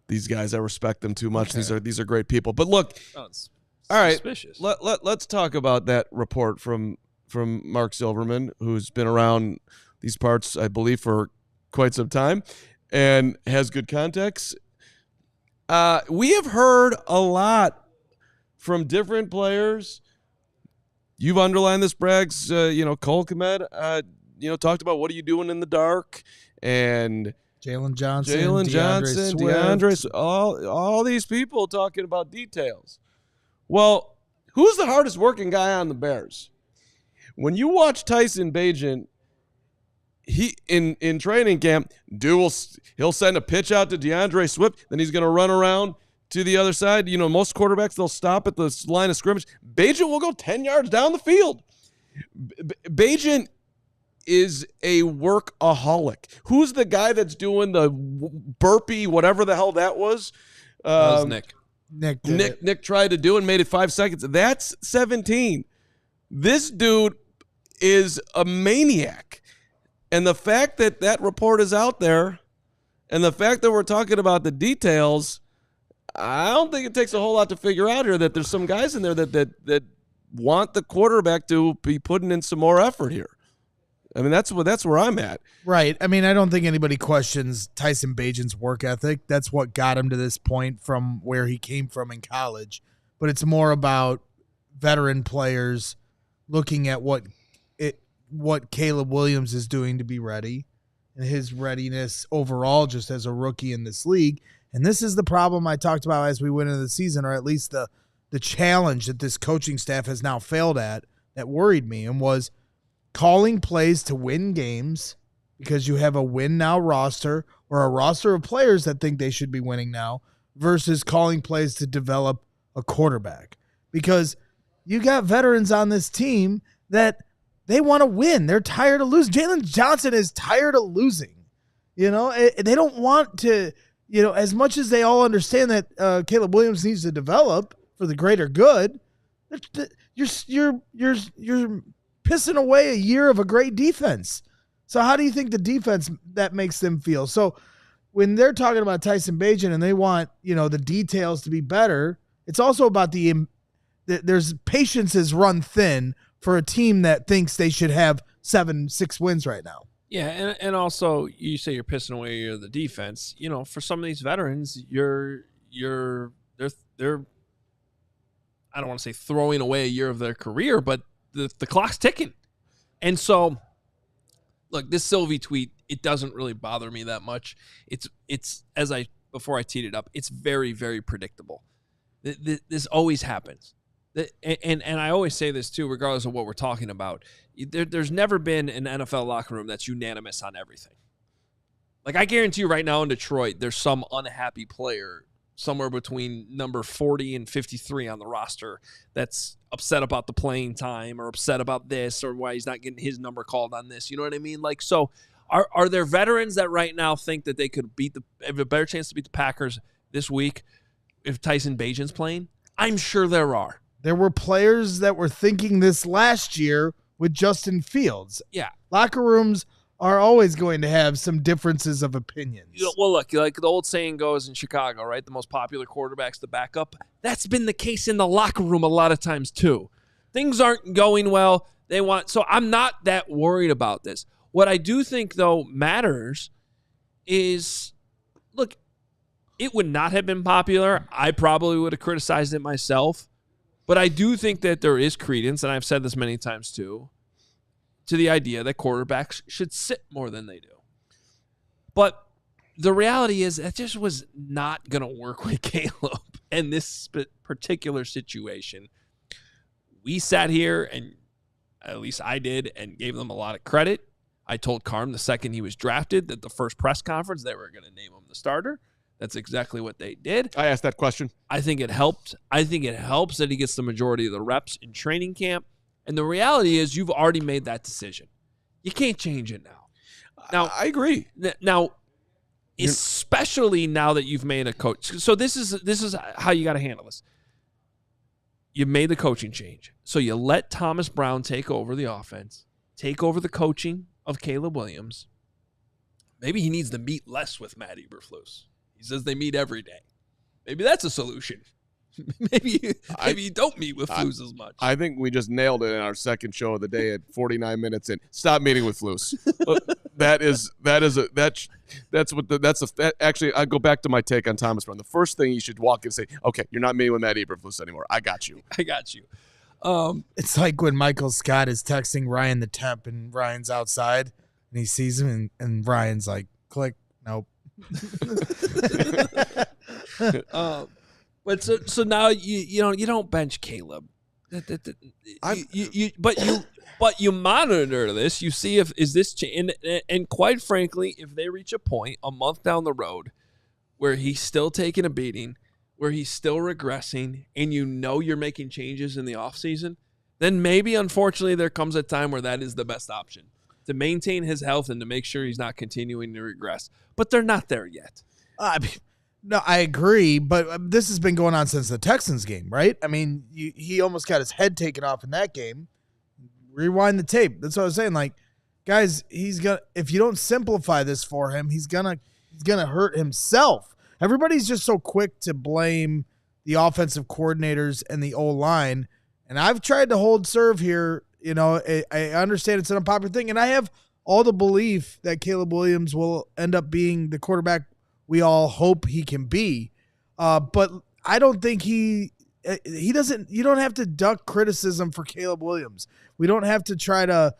these guys. I respect them too much. Okay. These are great people. But look, All right, Suspicious. let's talk about that report from Mark Silverman, who's been around these parts, I believe, for quite some time and has good context. We have heard a lot from different players. You've underlined this, Braggs. Cole Kmet, talked about what are you doing in the dark, and Jalen Johnson, DeAndre, all these people talking about details. Well, who's the hardest working guy on the Bears? When you watch Tyson Bagent, he in training camp, he'll send a pitch out to DeAndre Swift, then he's going to run around to the other side. Most quarterbacks, they'll stop at the line of scrimmage. Bagent will go 10 yards down the field. Bagent is a workaholic. Who's the guy that's doing the burpee, whatever the hell that was? That was Nick. Nick tried to do and made it 5 seconds. That's 17. This dude is a maniac. And the fact that report is out there and the fact that we're talking about the details, I don't think it takes a whole lot to figure out here that there's some guys in there that want the quarterback to be putting in some more effort here. I mean, that's where I'm at. Right. I mean, I don't think anybody questions Tyson Bagent's work ethic. That's what got him to this point from where he came from in college. But it's more about veteran players looking at what Caleb Williams is doing to be ready and his readiness overall just as a rookie in this league. And this is the problem I talked about as we went into the season, or at least the challenge that this coaching staff has now failed at that worried me, and was calling plays to win games because you have a win now roster or a roster of players that think they should be winning now versus calling plays to develop a quarterback. Because you got veterans on this team that they want to win. They're tired of losing. Jalen Johnson is tired of losing. They don't want to, as much as they all understand that Caleb Williams needs to develop for the greater good, you're pissing away a year of a great defense. So how do you think the defense that makes them feel? So when they're talking about Tyson Bagent and they want, the details to be better, it's also about there's patience is run thin for a team that thinks they should have 7-6 wins right now. Yeah, and also you say you're pissing away the defense. For some of these veterans, they're I don't want to say throwing away a year of their career, but the clock's ticking. And so, look, this Sylvie tweet, it doesn't really bother me that much. It's before I teed it up, it's very, very predictable. This always happens. And I always say this too, regardless of what we're talking about. There's never been an NFL locker room that's unanimous on everything. Like, I guarantee you right now in Detroit, there's some unhappy player somewhere between number 40 and 53 on the roster that's upset about the playing time or upset about this or why he's not getting his number called on this. You know what I mean? Like, so are there veterans that right now think that they could have a better chance to beat the Packers this week if Tyson Bagent's playing? I'm sure there are. There were players that were thinking this last year with Justin Fields. Yeah. Locker rooms are always going to have some differences of opinions. Well, look, like the old saying goes in Chicago, right? The most popular quarterback's the backup. That's been the case in the locker room a lot of times too. Things aren't going well. So I'm not that worried about this. What I do think, though, matters is, look, it would not have been popular. I probably would have criticized it myself. But I do think that there is credence, and I've said this many times too, to the idea that quarterbacks should sit more than they do. But the reality is that just was not going to work with Caleb in this particular situation. We sat here, and at least I did, and gave them a lot of credit. I told Carm the second he was drafted that the first press conference they were going to name him the starter. That's exactly what they did. I asked that question. I think it helped. I think it helps that he gets the majority of the reps in training camp. And the reality is you've already made that decision. You can't change it now. Now, I agree. Now, especially now that you've made a coach. So this is how you got to handle this. You made the coaching change. So you let Thomas Brown take over the offense, take over the coaching of Caleb Williams. Maybe he needs to meet less with Matt Eberflus. He says they meet every day. Maybe that's a solution. maybe you don't meet with Flus as much. I think we just nailed it in our second show of the day at 49 minutes in. Stop meeting with Flus. Actually, I go back to my take on Thomas Brown. The first thing you should walk in and say, okay, you're not meeting with Matt Eberflus anymore. I got you. It's like when Michael Scott is texting Ryan the temp and Ryan's outside and he sees him and Ryan's like, click, nope. But so now you don't bench Caleb. But you monitor this. You see if is this and quite frankly, if they reach a point a month down the road where he's still taking a beating, where he's still regressing, and you're making changes in the offseason, then maybe unfortunately there comes a time where that is the best option to maintain his health and to make sure he's not continuing to regress. But they're not there yet. No, I agree, but this has been going on since the Texans game, right? I mean, he almost got his head taken off in that game. Rewind the tape. That's what I was saying. Like, guys, if you don't simplify this for him, he's gonna hurt himself. Everybody's just so quick to blame the offensive coordinators and the O-line, and I've tried to hold serve here. I understand it's an unpopular thing, and I have all the belief that Caleb Williams will end up being the quarterback we all hope he can be. But I don't think he doesn't. You don't have to duck criticism for Caleb Williams. We don't have to try to,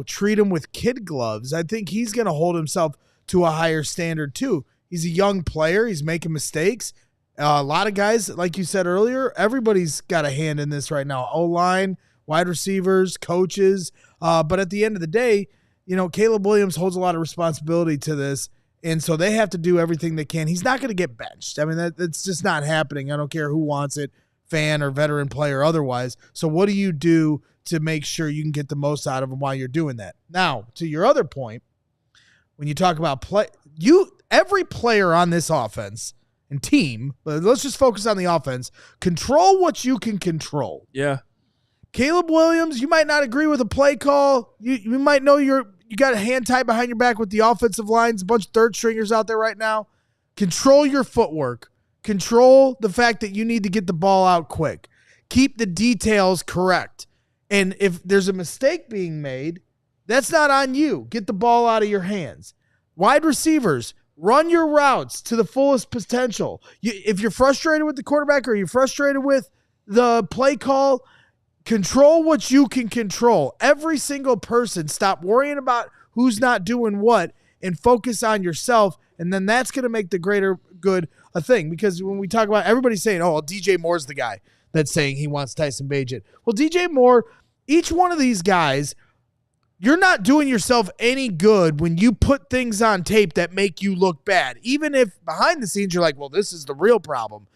treat him with kid gloves. I think he's going to hold himself to a higher standard too. He's a young player. He's making mistakes. A lot of guys, like you said earlier, everybody's got a hand in this right now. O-line, wide receivers, coaches. But at the end of the day, Caleb Williams holds a lot of responsibility to this. And so they have to do everything they can. He's not going to get benched. I mean, that's just not happening. I don't care who wants it, fan or veteran player otherwise. So what do you do to make sure you can get the most out of him while you're doing that? Now, to your other point, when you talk about every player on this offense and team, but let's just focus on the offense, control what you can control. Yeah. Caleb Williams, you might not agree with a play call. You might know you got a hand tied behind your back with the offensive lines, a bunch of third stringers out there right now. Control your footwork. Control the fact that you need to get the ball out quick. Keep the details correct. And if there's a mistake being made, that's not on you. Get the ball out of your hands. Wide receivers, run your routes to the fullest potential. If you're frustrated with the quarterback or you're frustrated with the play call, control what you can control. Every single person, stop worrying about who's not doing what and focus on yourself, and then that's going to make the greater good a thing. Because when we talk about everybody saying, oh, well, DJ Moore's the guy that's saying he wants Tyson Bagent. Well, DJ Moore, each one of these guys, you're not doing yourself any good when you put things on tape that make you look bad. Even if behind the scenes you're like, well, this is the real problem.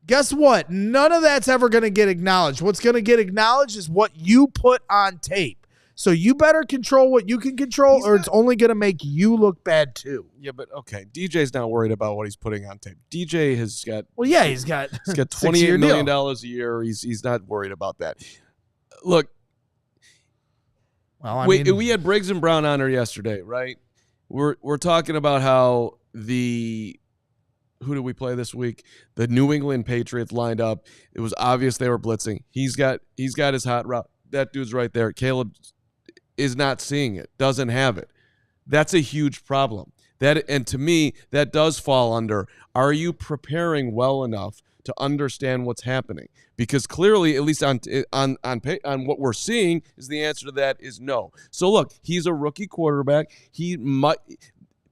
Guess what? None of that's ever going to get acknowledged. What's going to get acknowledged is what you put on tape. So you better control what you can control, or it's only going to make you look bad too. Yeah, but okay. DJ's not worried about what he's putting on tape. DJ has got he's got $28 million a year. He's not worried about that. Look, well, we had Briggs and Brown on here yesterday, right? We're talking about how who did we play this week? The New England Patriots lined up. It was obvious they were blitzing. He's got his hot route. That dude's right there. Caleb is not seeing it, doesn't have it. That's a huge problem. And to me, that does fall under, are you preparing well enough to understand what's happening? Because clearly, at least on what we're seeing, is the answer to that is no. So look, he's a rookie quarterback.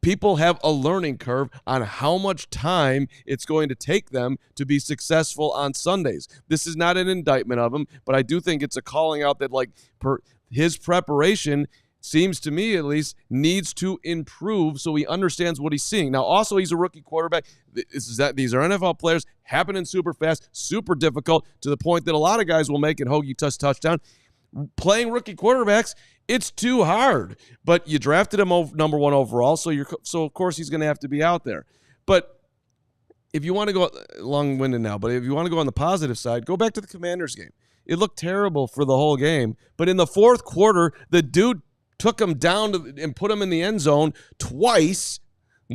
People have a learning curve on how much time it's going to take them to be successful on Sundays. This is not an indictment of him, but I do think it's a calling out that his preparation seems to me at least needs to improve so he understands what he's seeing. Now, also, he's a rookie quarterback. These are NFL players, happening super fast, super difficult, to the point that a lot of guys will make, and Hoge touchdown. Playing rookie quarterbacks, it's too hard. But you drafted him number 1 overall, so of course he's going to have to be out there. But if you want to go long-winded now, but if you want to go on the positive side, go back to the Commanders game. It looked terrible for the whole game, but in the fourth quarter, the dude took him down and put him in the end zone twice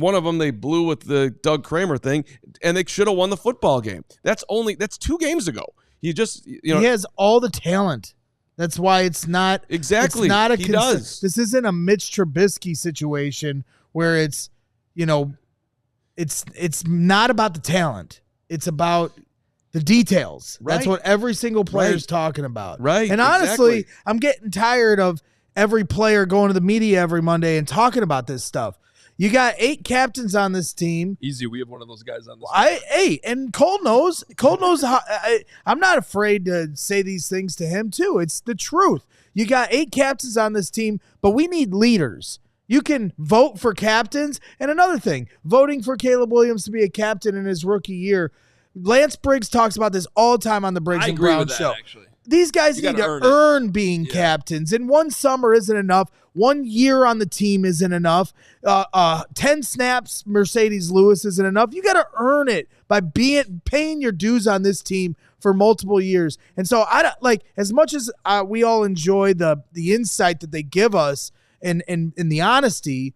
One of them they blew with the Doug Kramer thing, and they should have won the football game. That's 2 games ago. He has all the talent. That's why it's not exactly. It's not a he does. This isn't a Mitch Trubisky situation where it's it's not about the talent. It's about the details. Right. That's what every single player is talking about. Right. And honestly, exactly. I'm getting tired of every player going to the media every Monday and talking about this stuff. You got 8 captains on this team. Easy. We have one of those guys on this team. And Cole knows. Cole knows how. I'm not afraid to say these things to him too. It's the truth. You got 8 captains on this team, but we need leaders. You can vote for captains. And another thing, voting for Caleb Williams to be a captain in his rookie year. Lance Briggs talks about this all the time on the Briggs and Brown show. Actually. These guys need to earn being captains, and one summer isn't enough. 1 year on the team isn't enough. 10 snaps, Mercedes Lewis isn't enough. You got to earn it by paying your dues on this team for multiple years. And so I don't like, as much as we all enjoy the insight that they give us and the honesty.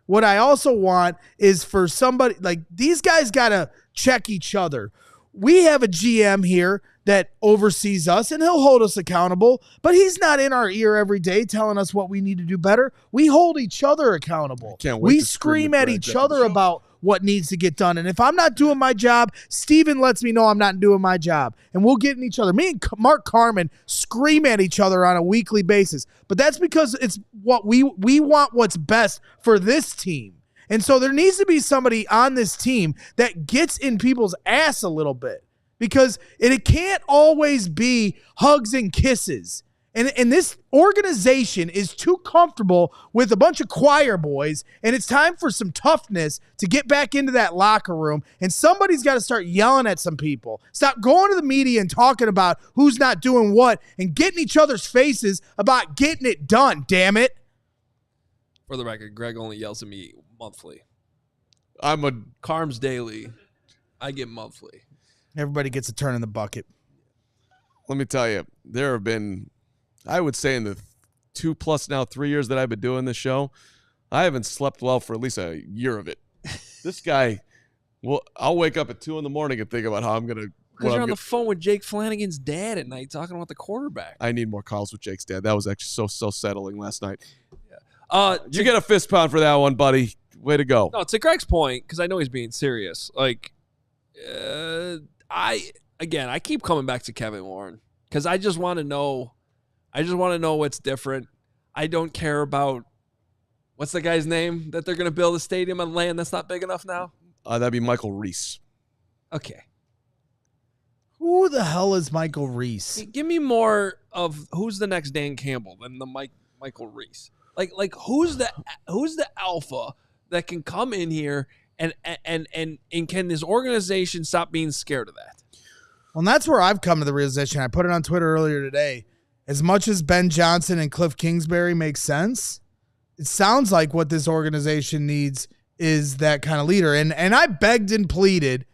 What I also want is for somebody like these guys got to check each other. We have a GM here that oversees us, and he'll hold us accountable, but he's not in our ear every day telling us what we need to do better. We hold each other accountable. We scream at each other about what needs to get done. And if I'm not doing my job, Steven lets me know I'm not doing my job. And we'll get in each other. Me and Mark Carman scream at each other on a weekly basis. But that's because it's what we want what's best for this team. And so there needs to be somebody on this team that gets in people's ass a little bit, because it can't always be hugs and kisses. And this organization is too comfortable with a bunch of choir boys, and it's time for some toughness to get back into that locker room, and somebody's got to start yelling at some people. Stop going to the media and talking about who's not doing what and getting each other's faces about getting it done, damn it. For the record, Greg only yells at me monthly. I'm a Carms daily. I get monthly. Everybody gets a turn in the bucket. Let me tell you, there have been, I would say in the 3 years that I've been doing this show, I haven't slept well for at least a year of it. This guy, well, I'll wake up at 2 a.m. and think about how I'm going to. Because you're on the phone with Jake Flanagan's dad at night talking about the quarterback. I need more calls with Jake's dad. That was actually so settling last night. Yeah. You get a fist pound for that one, buddy. Way to go. No, to Greg's point, because I know he's being serious. Like, I keep coming back to Kevin Warren because I just want to know. I just want to know what's different. I don't care about what's the guy's name that they're going to build a stadium on land that's not big enough now. That'd be Michael Reese. Okay. Who the hell is Michael Reese? Give me more of who's the next Dan Campbell than the Michael Reese. Like who's the alpha that can come in here and can this organization stop being scared of that? Well, and that's where I've come to the realization. I put it on Twitter earlier today. As much as Ben Johnson and Cliff Kingsbury make sense, it sounds like what this organization needs is that kind of leader. And I begged and pleaded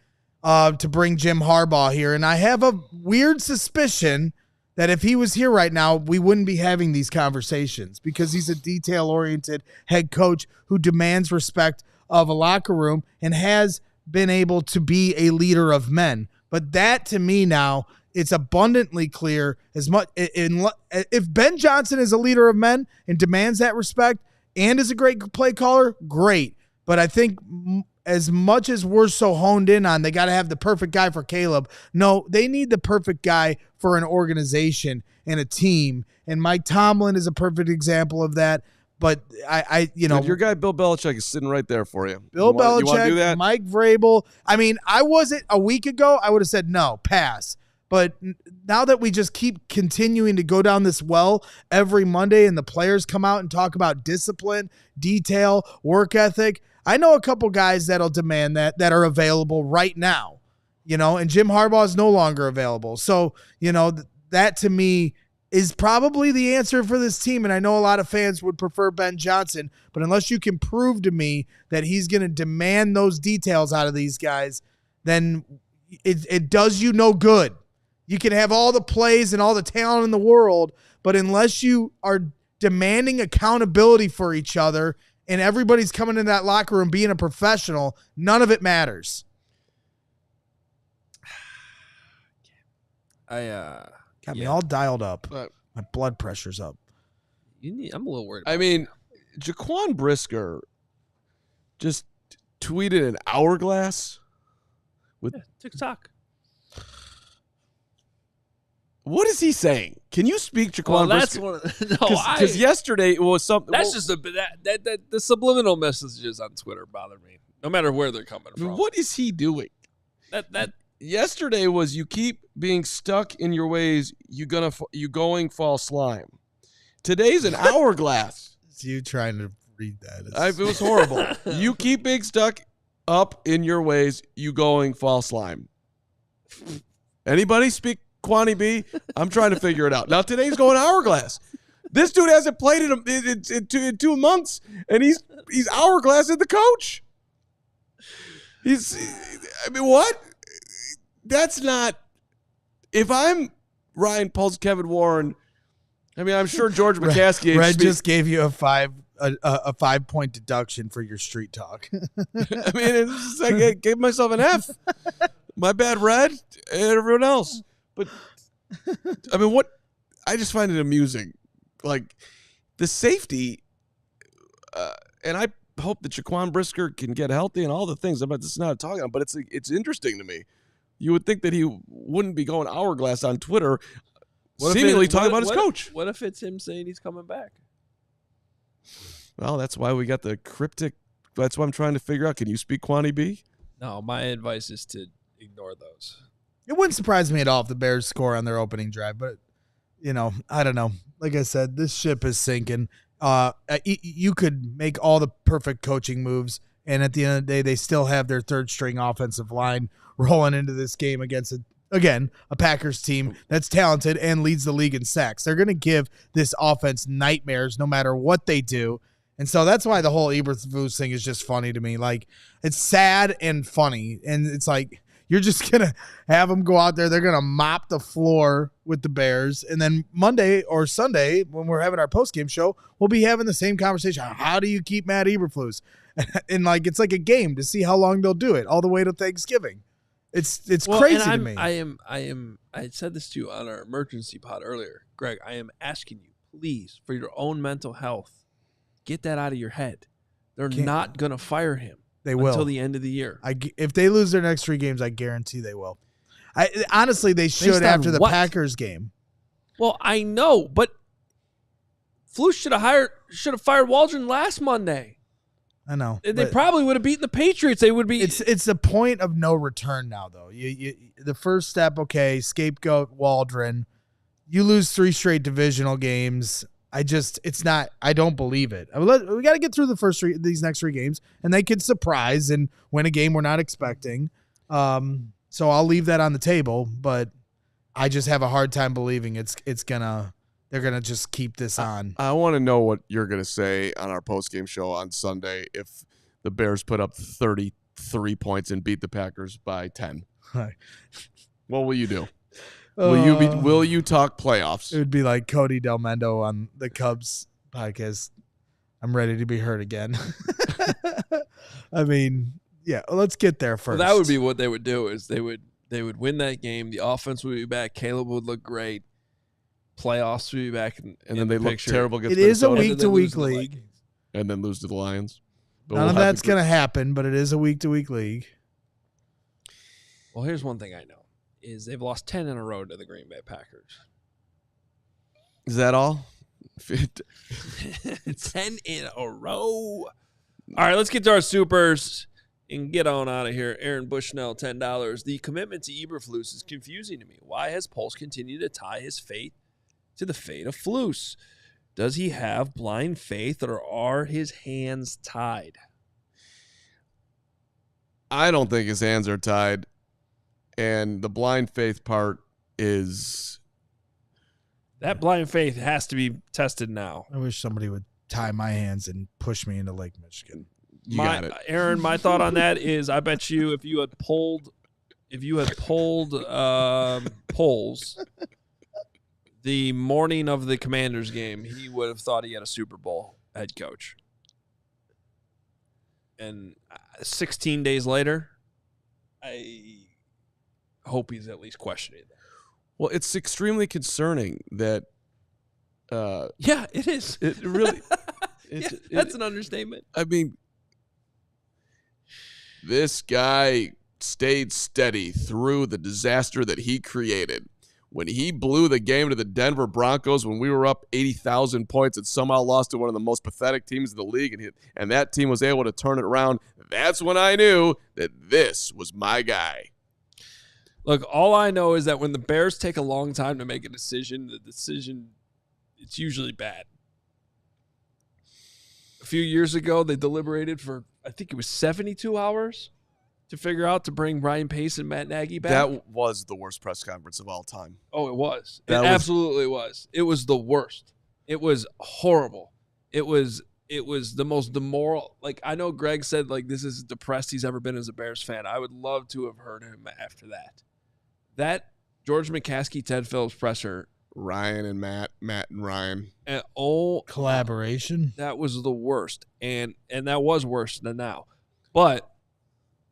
to bring Jim Harbaugh here. And I have a weird suspicion that if he was here right now, we wouldn't be having these conversations, because he's a detail-oriented head coach who demands respect of a locker room and has been able to be a leader of men. But that, to me now, it's abundantly clear as much if Ben Johnson is a leader of men and demands that respect and is a great play caller, great. But I think as much as we're so honed in on they got to have the perfect guy for Caleb, no, they need the perfect guy for an organization and a team. And Mike Tomlin is a perfect example of that. But Dude, your guy Bill Belichick is sitting right there for you. Belichick, you want to do that? Mike Vrabel. I mean, I wasn't a week ago. I would have said no, pass. But now that we just keep continuing to go down this well every Monday, and the players come out and talk about discipline, detail, work ethic, I know a couple guys that'll demand that are available right now. And Jim Harbaugh is no longer available. So that to me is probably the answer for this team. And I know a lot of fans would prefer Ben Johnson, but unless you can prove to me that he's going to demand those details out of these guys, then it does you no good. You can have all the plays and all the talent in the world, but unless you are demanding accountability for each other and everybody's coming in that locker room being a professional, none of it matters. Got me all dialed up. My blood pressure's up. I'm a little worried. I mean, Jaquan Brisker just tweeted an hourglass with TikTok. What is he saying? Can you speak Jaquan Brisker? Because yesterday it was something. That's just the subliminal messages on Twitter bother me. No matter where they're coming from. What is he doing? That yesterday was you keep being stuck in your ways. You going fall slime. Today's an hourglass. It's you trying to read that. It was horrible. You keep being stuck up in your ways. You going fall slime. Anybody speak Kwani B? I'm trying to figure it out. Now today's going hourglass. This dude hasn't played in 2 months, and he's hourglassing the coach. What? That's not. If I'm Ryan Pulse, Kevin Warren, I'm sure George McCaskey. Red just gave you a 5-point deduction for your street talk. It's just like I gave myself an F. My bad, Red, and everyone else. But what? I just find it amusing, like the safety, and I hope that Jaquan Brisker can get healthy and all the things. This is not talking about, but it's interesting to me. You would think that he wouldn't be going hourglass on Twitter, seemingly talking about his coach. What if it's him saying he's coming back? Well, that's why we got the cryptic. That's why I'm trying to figure out. Can you speak Kwani B? No, my advice is to ignore those. It wouldn't surprise me at all if the Bears score on their opening drive, but I don't know. Like I said, this ship is sinking. You could make all the perfect coaching moves, and at the end of the day, they still have their third string offensive line rolling into this game against a Packers team that's talented and leads the league in sacks. They're going to give this offense nightmares no matter what they do. And so that's why the whole Eberflus thing is just funny to me. Like, it's sad and funny. And it's like, you're just going to have them go out there. They're going to mop the floor with the Bears. And then Monday or Sunday, when we're having our postgame show, we'll be having the same conversation. How do you keep Matt Eberflus? And it's like a game to see how long they'll do it all the way to Thanksgiving. It's crazy to me. I said this to you on our emergency pod earlier. Greg, I am asking you, please, for your own mental health, get that out of your head. They're not going to fire him. They will until the end of the year. If they lose their next 3 games, I guarantee they will. Honestly, they should after the Packers game. Well, I know, but Flus should have fired Waldron last Monday. I know. They probably would have beaten the Patriots. They would be. It's the point of no return now, though. The first step, okay, scapegoat Waldron. You lose 3 straight divisional games. It's not. I don't believe it. We got to get through these next 3 games, and they could surprise and win a game we're not expecting. So I'll leave that on the table, but I just have a hard time believing they're gonna just keep this on. I want to know what you're gonna say on our postgame show on Sunday if the Bears put up 33 points and beat the Packers by 10. Right. What will you do? Will you talk playoffs? It would be like Cody Del Mendo on the Cubs podcast. I'm ready to be hurt again. Yeah, let's get there first. Well, that would be what they would do is they would win that game. The offense would be back. Caleb would look great. Playoffs would be back. And then they look terrible against Minnesota. It is a week-to-week league. And then lose to the Lions. But None of that's going to happen, but it is a week-to-week league. Well, here's one thing I know. Is they've lost 10 in a row to the Green Bay Packers. Is that all? 10 in a row. All right, let's get to our supers and get on out of here. Aaron Bushnell, $10. The commitment to Eberflus is confusing to me. Why has Pulse continued to tie his fate to the fate of Flus? Does he have blind faith or are his hands tied? I don't think his hands are tied. And the blind faith part is... That blind faith has to be tested now. I wish somebody would tie my hands and push me into Lake Michigan. You got it. Aaron, my thought on that is I bet you if you had pulled polls the morning of the Commanders game, he would have thought he had a Super Bowl head coach. And 16 days later, I hope he's at least questioning that. Well, it's extremely concerning that. Yeah, it is. It really. That's an understatement. I mean, this guy stayed steady through the disaster that he created. When he blew the game to the Denver Broncos when we were up 80,000 points and somehow lost to one of the most pathetic teams in the league, and that team was able to turn it around, that's when I knew that this was my guy. Look, all I know is that when the Bears take a long time to make a decision, it's usually bad. A few years ago, they deliberated for, I think it was 72 hours to figure out to bring Ryan Pace and Matt Nagy back. That was the worst press conference of all time. Oh, it was. Absolutely was. It was the worst. It was horrible. It was the most demoralizing. Like, I know Greg said, like, this is depressed he's ever been as a Bears fan. I would love to have heard him after that. That George McCaskey, Ted Phillips presser. Ryan and Matt and Ryan. And collaboration. That was the worst. And that was worse than now. But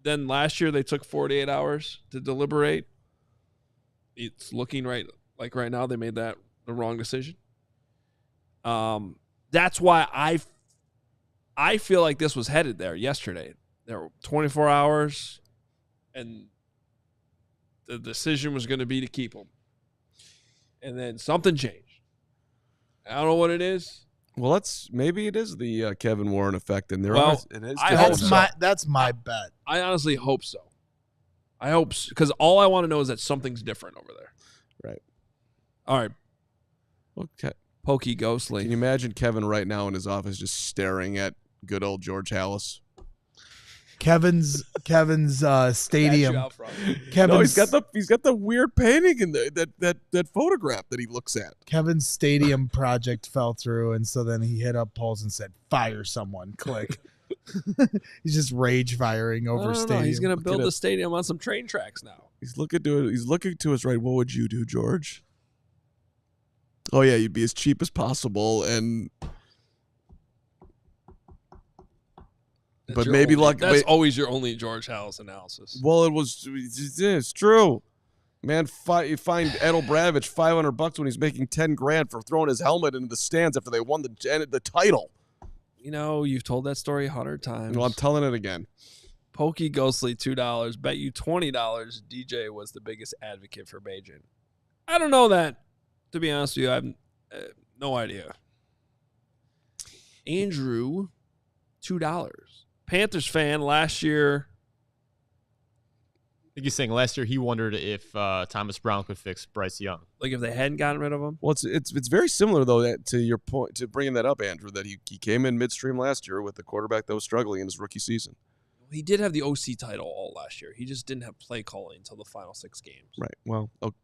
then last year they took 48 hours to deliberate. It's looking right now they made that the wrong decision. That's why I feel like this was headed there yesterday. There were 24 hours, and the decision was going to be to keep him. And then something changed. I don't know what it is. Well, maybe it is the Kevin Warren effect, and it is. That's my bet. I honestly hope so. I hope because all I want to know is that something's different over there. Right. All right. Okay. Pokey Ghostly. Can you imagine Kevin right now in his office just staring at good old George Hallis? Kevin's stadium. No, he's got the weird painting in there, that photograph that he looks at. Kevin's stadium project fell through, and so then he hit up polls and said, "Fire someone!" Click. He's just rage firing over stadium. He's gonna build the stadium on some train tracks now. He's looking to it. He's looking to us right. What would you do, George? Oh yeah, you'd be as cheap as possible and. But maybe that's always your only George Hallis analysis. Well, it's true. Man, you find Ed O'Bradovich $500 when he's making $10,000 for throwing his helmet into the stands after they won the title. You know, you've told that story 100 times. Well, I'm telling it again. Pokey Ghostly, $2. Bet you $20 DJ was the biggest advocate for Bajan. I don't know that. To be honest with you, I have no idea. Andrew, $2. Panthers fan last year. I think he's saying last year he wondered if Thomas Brown could fix Bryce Young. Like if they hadn't gotten rid of him? Well, it's very similar, though, to your point, to bringing that up, Andrew, that he came in midstream last year with a quarterback that was struggling in his rookie season. He did have the OC title all last year. He just didn't have play calling until the final 6 games. Right. Well, okay.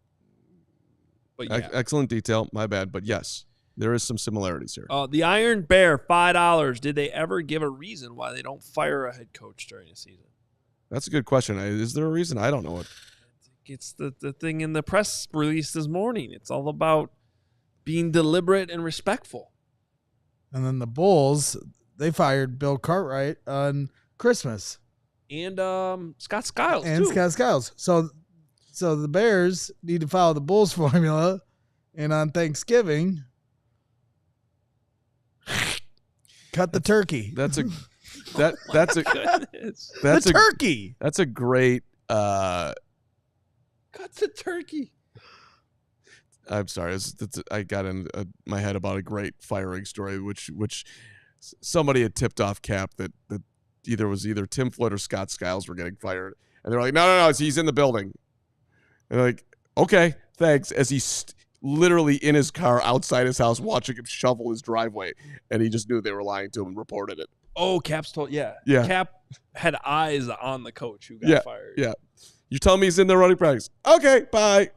But yeah. Excellent detail. My bad. But yes, there is some similarities here. The Iron Bear, $5. Did they ever give a reason why they don't fire a head coach during the season? That's a good question. Is there a reason? I don't know it. It's the thing in the press release this morning. It's all about being deliberate and respectful. And then the Bulls, they fired Bill Cartwright on Christmas. And Scott Skiles, and too. Scott Skiles. So the Bears need to follow the Bulls formula. And on Thanksgiving, cut the turkey. That's a turkey. That's a great Cut the turkey. I'm sorry. I got in my head about a great firing story, which somebody had tipped off Cap that either Tim Floyd or Scott Skiles were getting fired, and they're like, no, he's in the building. And they're like, okay, thanks. As he's literally in his car outside his house watching him shovel his driveway, and he just knew they were lying to him and reported it. Oh, Cap's told, yeah. Cap had eyes on the coach who got fired. Yeah. You tell me he's in there running practice. Okay, bye.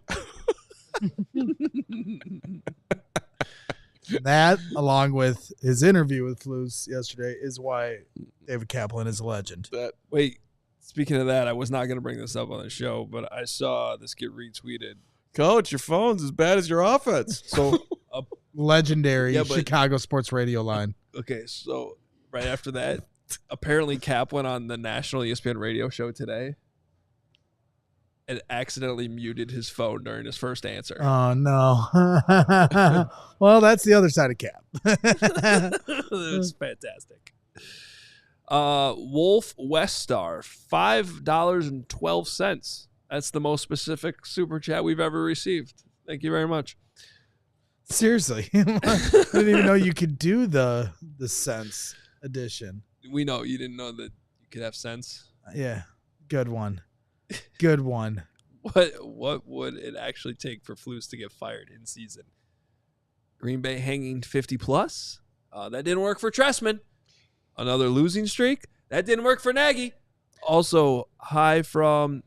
That, along with his interview with Flus yesterday, is why David Kaplan is a legend. Wait, speaking of that, I was not going to bring this up on the show, but I saw this get retweeted. Coach, your phone's as bad as your offense. So, legendary Chicago sports radio line. Okay, so right after that, Apparently, Cap went on the national ESPN radio show today and accidentally muted his phone during his first answer. Oh, no. Well, that's the other side of Cap. It was fantastic. Wolf Weststar, $5.12. That's the most specific super chat we've ever received. Thank you very much. Seriously. I didn't even know you could do the cents edition. We know you didn't know that you could have cents. Yeah. Good one. Good one. What would it actually take for Flus to get fired in season? Green Bay hanging 50 plus. That didn't work for Tressman. Another losing streak. That didn't work for Nagy. Also, hi from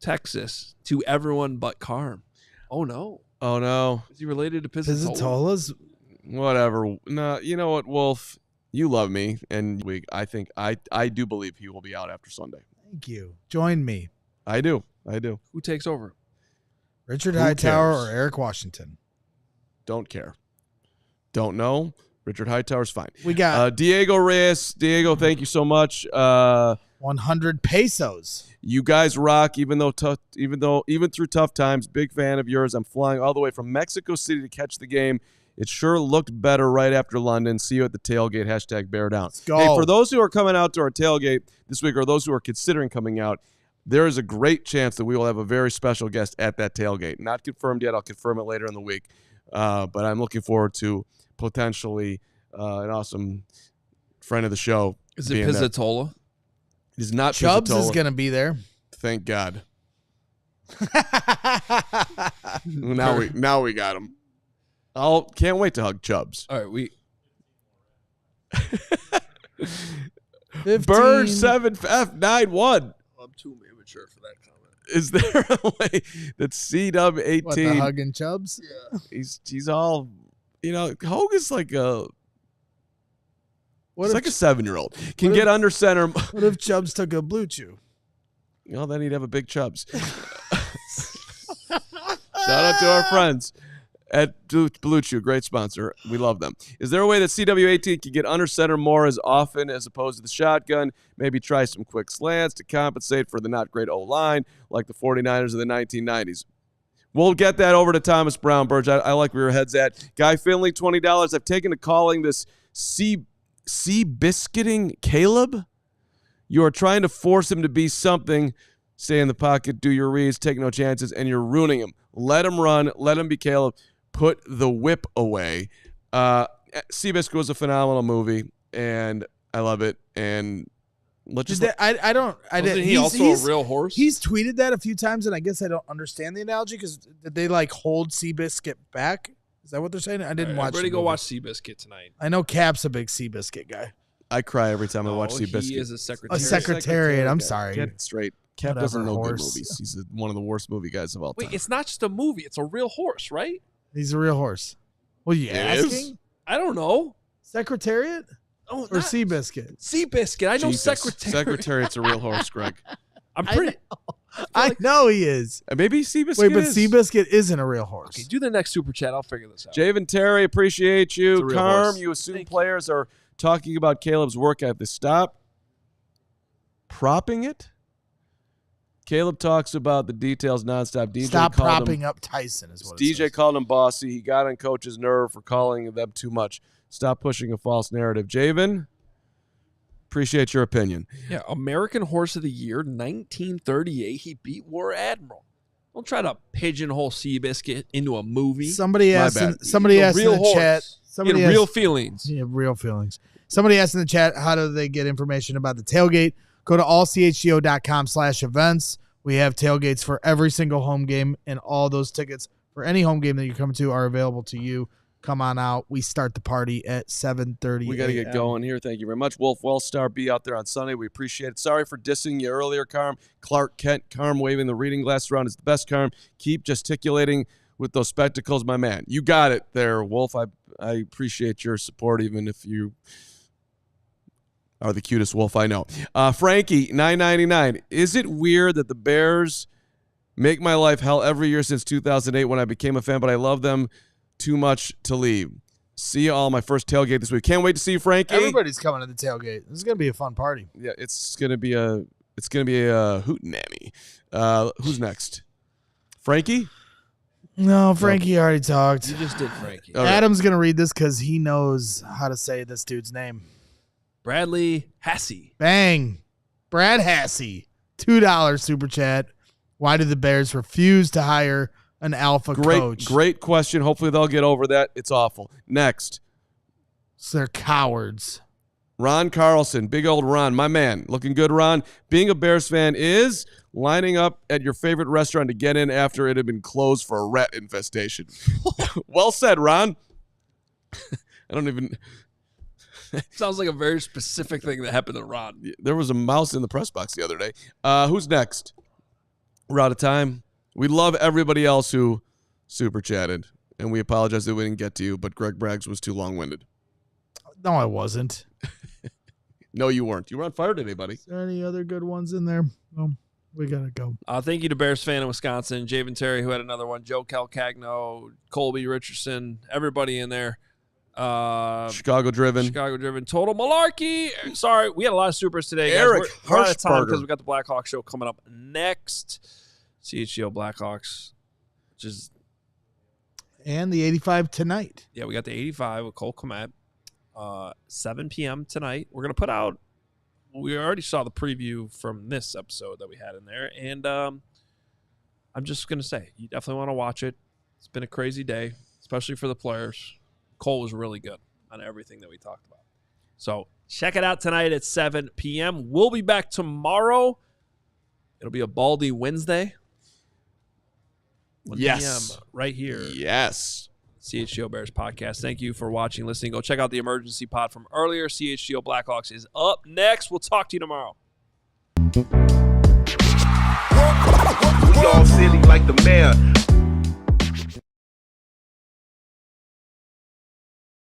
Texas to everyone but Carm. Oh no. Oh no. Is he related to Pizzatola? Pizzatola's? Whatever. No, you know what, Wolf? You love me, and I think I do believe he will be out after Sunday. Thank you. Join me. I do. Who takes over? Richard Who Hightower cares? or Eric Washington? Don't care. Don't know. Richard Hightower's fine. We got Diego Reyes. Diego, thank you so much. 100 pesos. You guys rock, even through tough times. Big fan of yours. I'm flying all the way from Mexico City to catch the game. It sure looked better right after London. See you at the tailgate. # bear down. Let's go. Hey, for those who are coming out to our tailgate this week, or those who are considering coming out, there is a great chance that we will have a very special guest at that tailgate. Not confirmed yet. I'll confirm it later in the week. But I'm looking forward to potentially an awesome friend of the show. Is it Pizzatola? It is not Chubbs Pizzatola. is going to be there. Thank God. Now we got him. Can't wait to hug Chubbs. All right, 15. Bird 7F91. I'm too immature for that comment. Is there a way that CW18? What, the hugging Chubbs? Yeah. He's all, Hoge is like a. What He's if, like a 7-year-old. Can what get under center. what if Chubbs took a blue chew? Well, then he'd have a big Chubbs. Shout out to our friends at Blue Chew, great sponsor. We love them. Is there a way that CW18 can get under center more as often as opposed to the shotgun? Maybe try some quick slants to compensate for the not great O-line like the 49ers of the 1990s. We'll get that over to Thomas Brown, Burge. I like where your head's at. Guy Finley, $20. I've taken to calling this Sea biscuiting Caleb. You are trying to force him to be something. Stay in the pocket, do your reads, take no chances, and you're ruining him. Let him run. Let him be Caleb. Put the whip away. Seabiscuit was a phenomenal movie, and I love it. And let's just. Wasn't he also a real horse? He's tweeted that a few times, and I guess I don't understand the analogy because did they hold Seabiscuit back? Is that what they're saying? I didn't watch. Everybody go watch Seabiscuit tonight. I know Cap's a big Seabiscuit guy. I cry every time I watch Seabiscuit. He is a secretary. A secretariat. I'm sorry. Get it straight. Cap Whatever, doesn't know horse. good movies. He's one of the worst movie guys of all time. Wait, it's not just a movie. It's a real horse, right? He's a real horse. Well, you It asking? is? I don't know. Secretariat Oh, or Seabiscuit? Seabiscuit. I know Jesus. secretary. Secretariat's a real horse, Greg. I'm pretty. I know he is. Maybe Seabiscuit Wait, but is. Seabiscuit isn't a real horse. Okay, do the next super chat. I'll figure this out. Javen Terry, appreciate It's you. a real Carm, horse. you assume Thank you. players are talking about Caleb's work at the stop. Propping it? Caleb talks about the details nonstop. DJ Stop called propping him, up Tyson is what it DJ says. called him bossy. He got on coach's nerve for calling them too much. Stop pushing a false narrative. Javen, appreciate your opinion. Yeah, American Horse of the Year, 1938. He beat War Admiral. Don't try to pigeonhole Seabiscuit into a movie. Somebody My asked. bad. Somebody He's a asked in real the horse. chat. He Somebody had real asked, feelings. yeah, real feelings. Somebody asked in the chat, how do they get information about the tailgate? Go to allchgo.com/events. We have tailgates for every single home game, and all those tickets for any home game that you come to are available to you. Come on out. We start the party at 7:30. We got to get going here. Thank you very much. Wolf Wellstar, be out there on Sunday. We appreciate it. Sorry for dissing you earlier, Carm. Clark Kent, Carm waving the reading glasses around is the best, Carm. Keep gesticulating with those spectacles, my man. You got it there, Wolf. I appreciate your support, even if you are the cutest wolf I know. Frankie, $9.99. Is it weird that the Bears make my life hell every year since 2008 when I became a fan, but I love them too much to leave? See you all my first tailgate this week. Can't wait to see you, Frankie. Everybody's coming to the tailgate. This is gonna be a fun party. Yeah, it's gonna be a hootenanny. Who's next? Frankie? No, Frankie already talked. You just did Frankie. All right. Adam's gonna read this because he knows how to say this dude's name. Bradley Hassey. Bang. Brad Hassey, $2 super chat. Why do the Bears refuse to hire an alpha coach? Great question. Hopefully they'll get over that. It's awful. Next, So they're cowards. Ron Carlson, big old Ron, my man. Looking good, Ron. Being a Bears fan is lining up at your favorite restaurant to get in after it had been closed for a rat infestation. Well said, Ron. I don't even... Sounds like a very specific thing that happened to Ron. There was a mouse in the press box the other day. Who's next? We're out of time. We love everybody else who super chatted, and we apologize that we didn't get to you, but Greg Braggs was too long-winded. No, I wasn't. No, you weren't. You were on fire today, buddy. Is there any other good ones in there? No, we gotta go. Thank you to Bears fan in Wisconsin, Javen Terry, who had another one, Joe Calcagno, Colby Richardson, everybody in there. Chicago driven. Total malarkey. Sorry, we had a lot of supers today, guys. Eric we're out of time Harshbarger. because we got the Blackhawks show coming up next. CHGO Blackhawks, which is And the 85 tonight. we got the 85 with Cole Kmet. 7 p.m. tonight. We're gonna put out. We already saw the preview from this episode that we had in there, and I'm just gonna say you definitely want to watch it. It's been a crazy day, especially for the players. Cole was really good on everything that we talked about. So check it out tonight at 7 p.m. We'll be back tomorrow. It'll be a Baldy Wednesday. 1 Yes. p.m. right here. Yes. CHGO Bears Podcast. Thank you for watching, listening. Go check out the emergency pod from earlier. CHGO Blackhawks is up next. We'll talk to you tomorrow. We all silly like the mayor.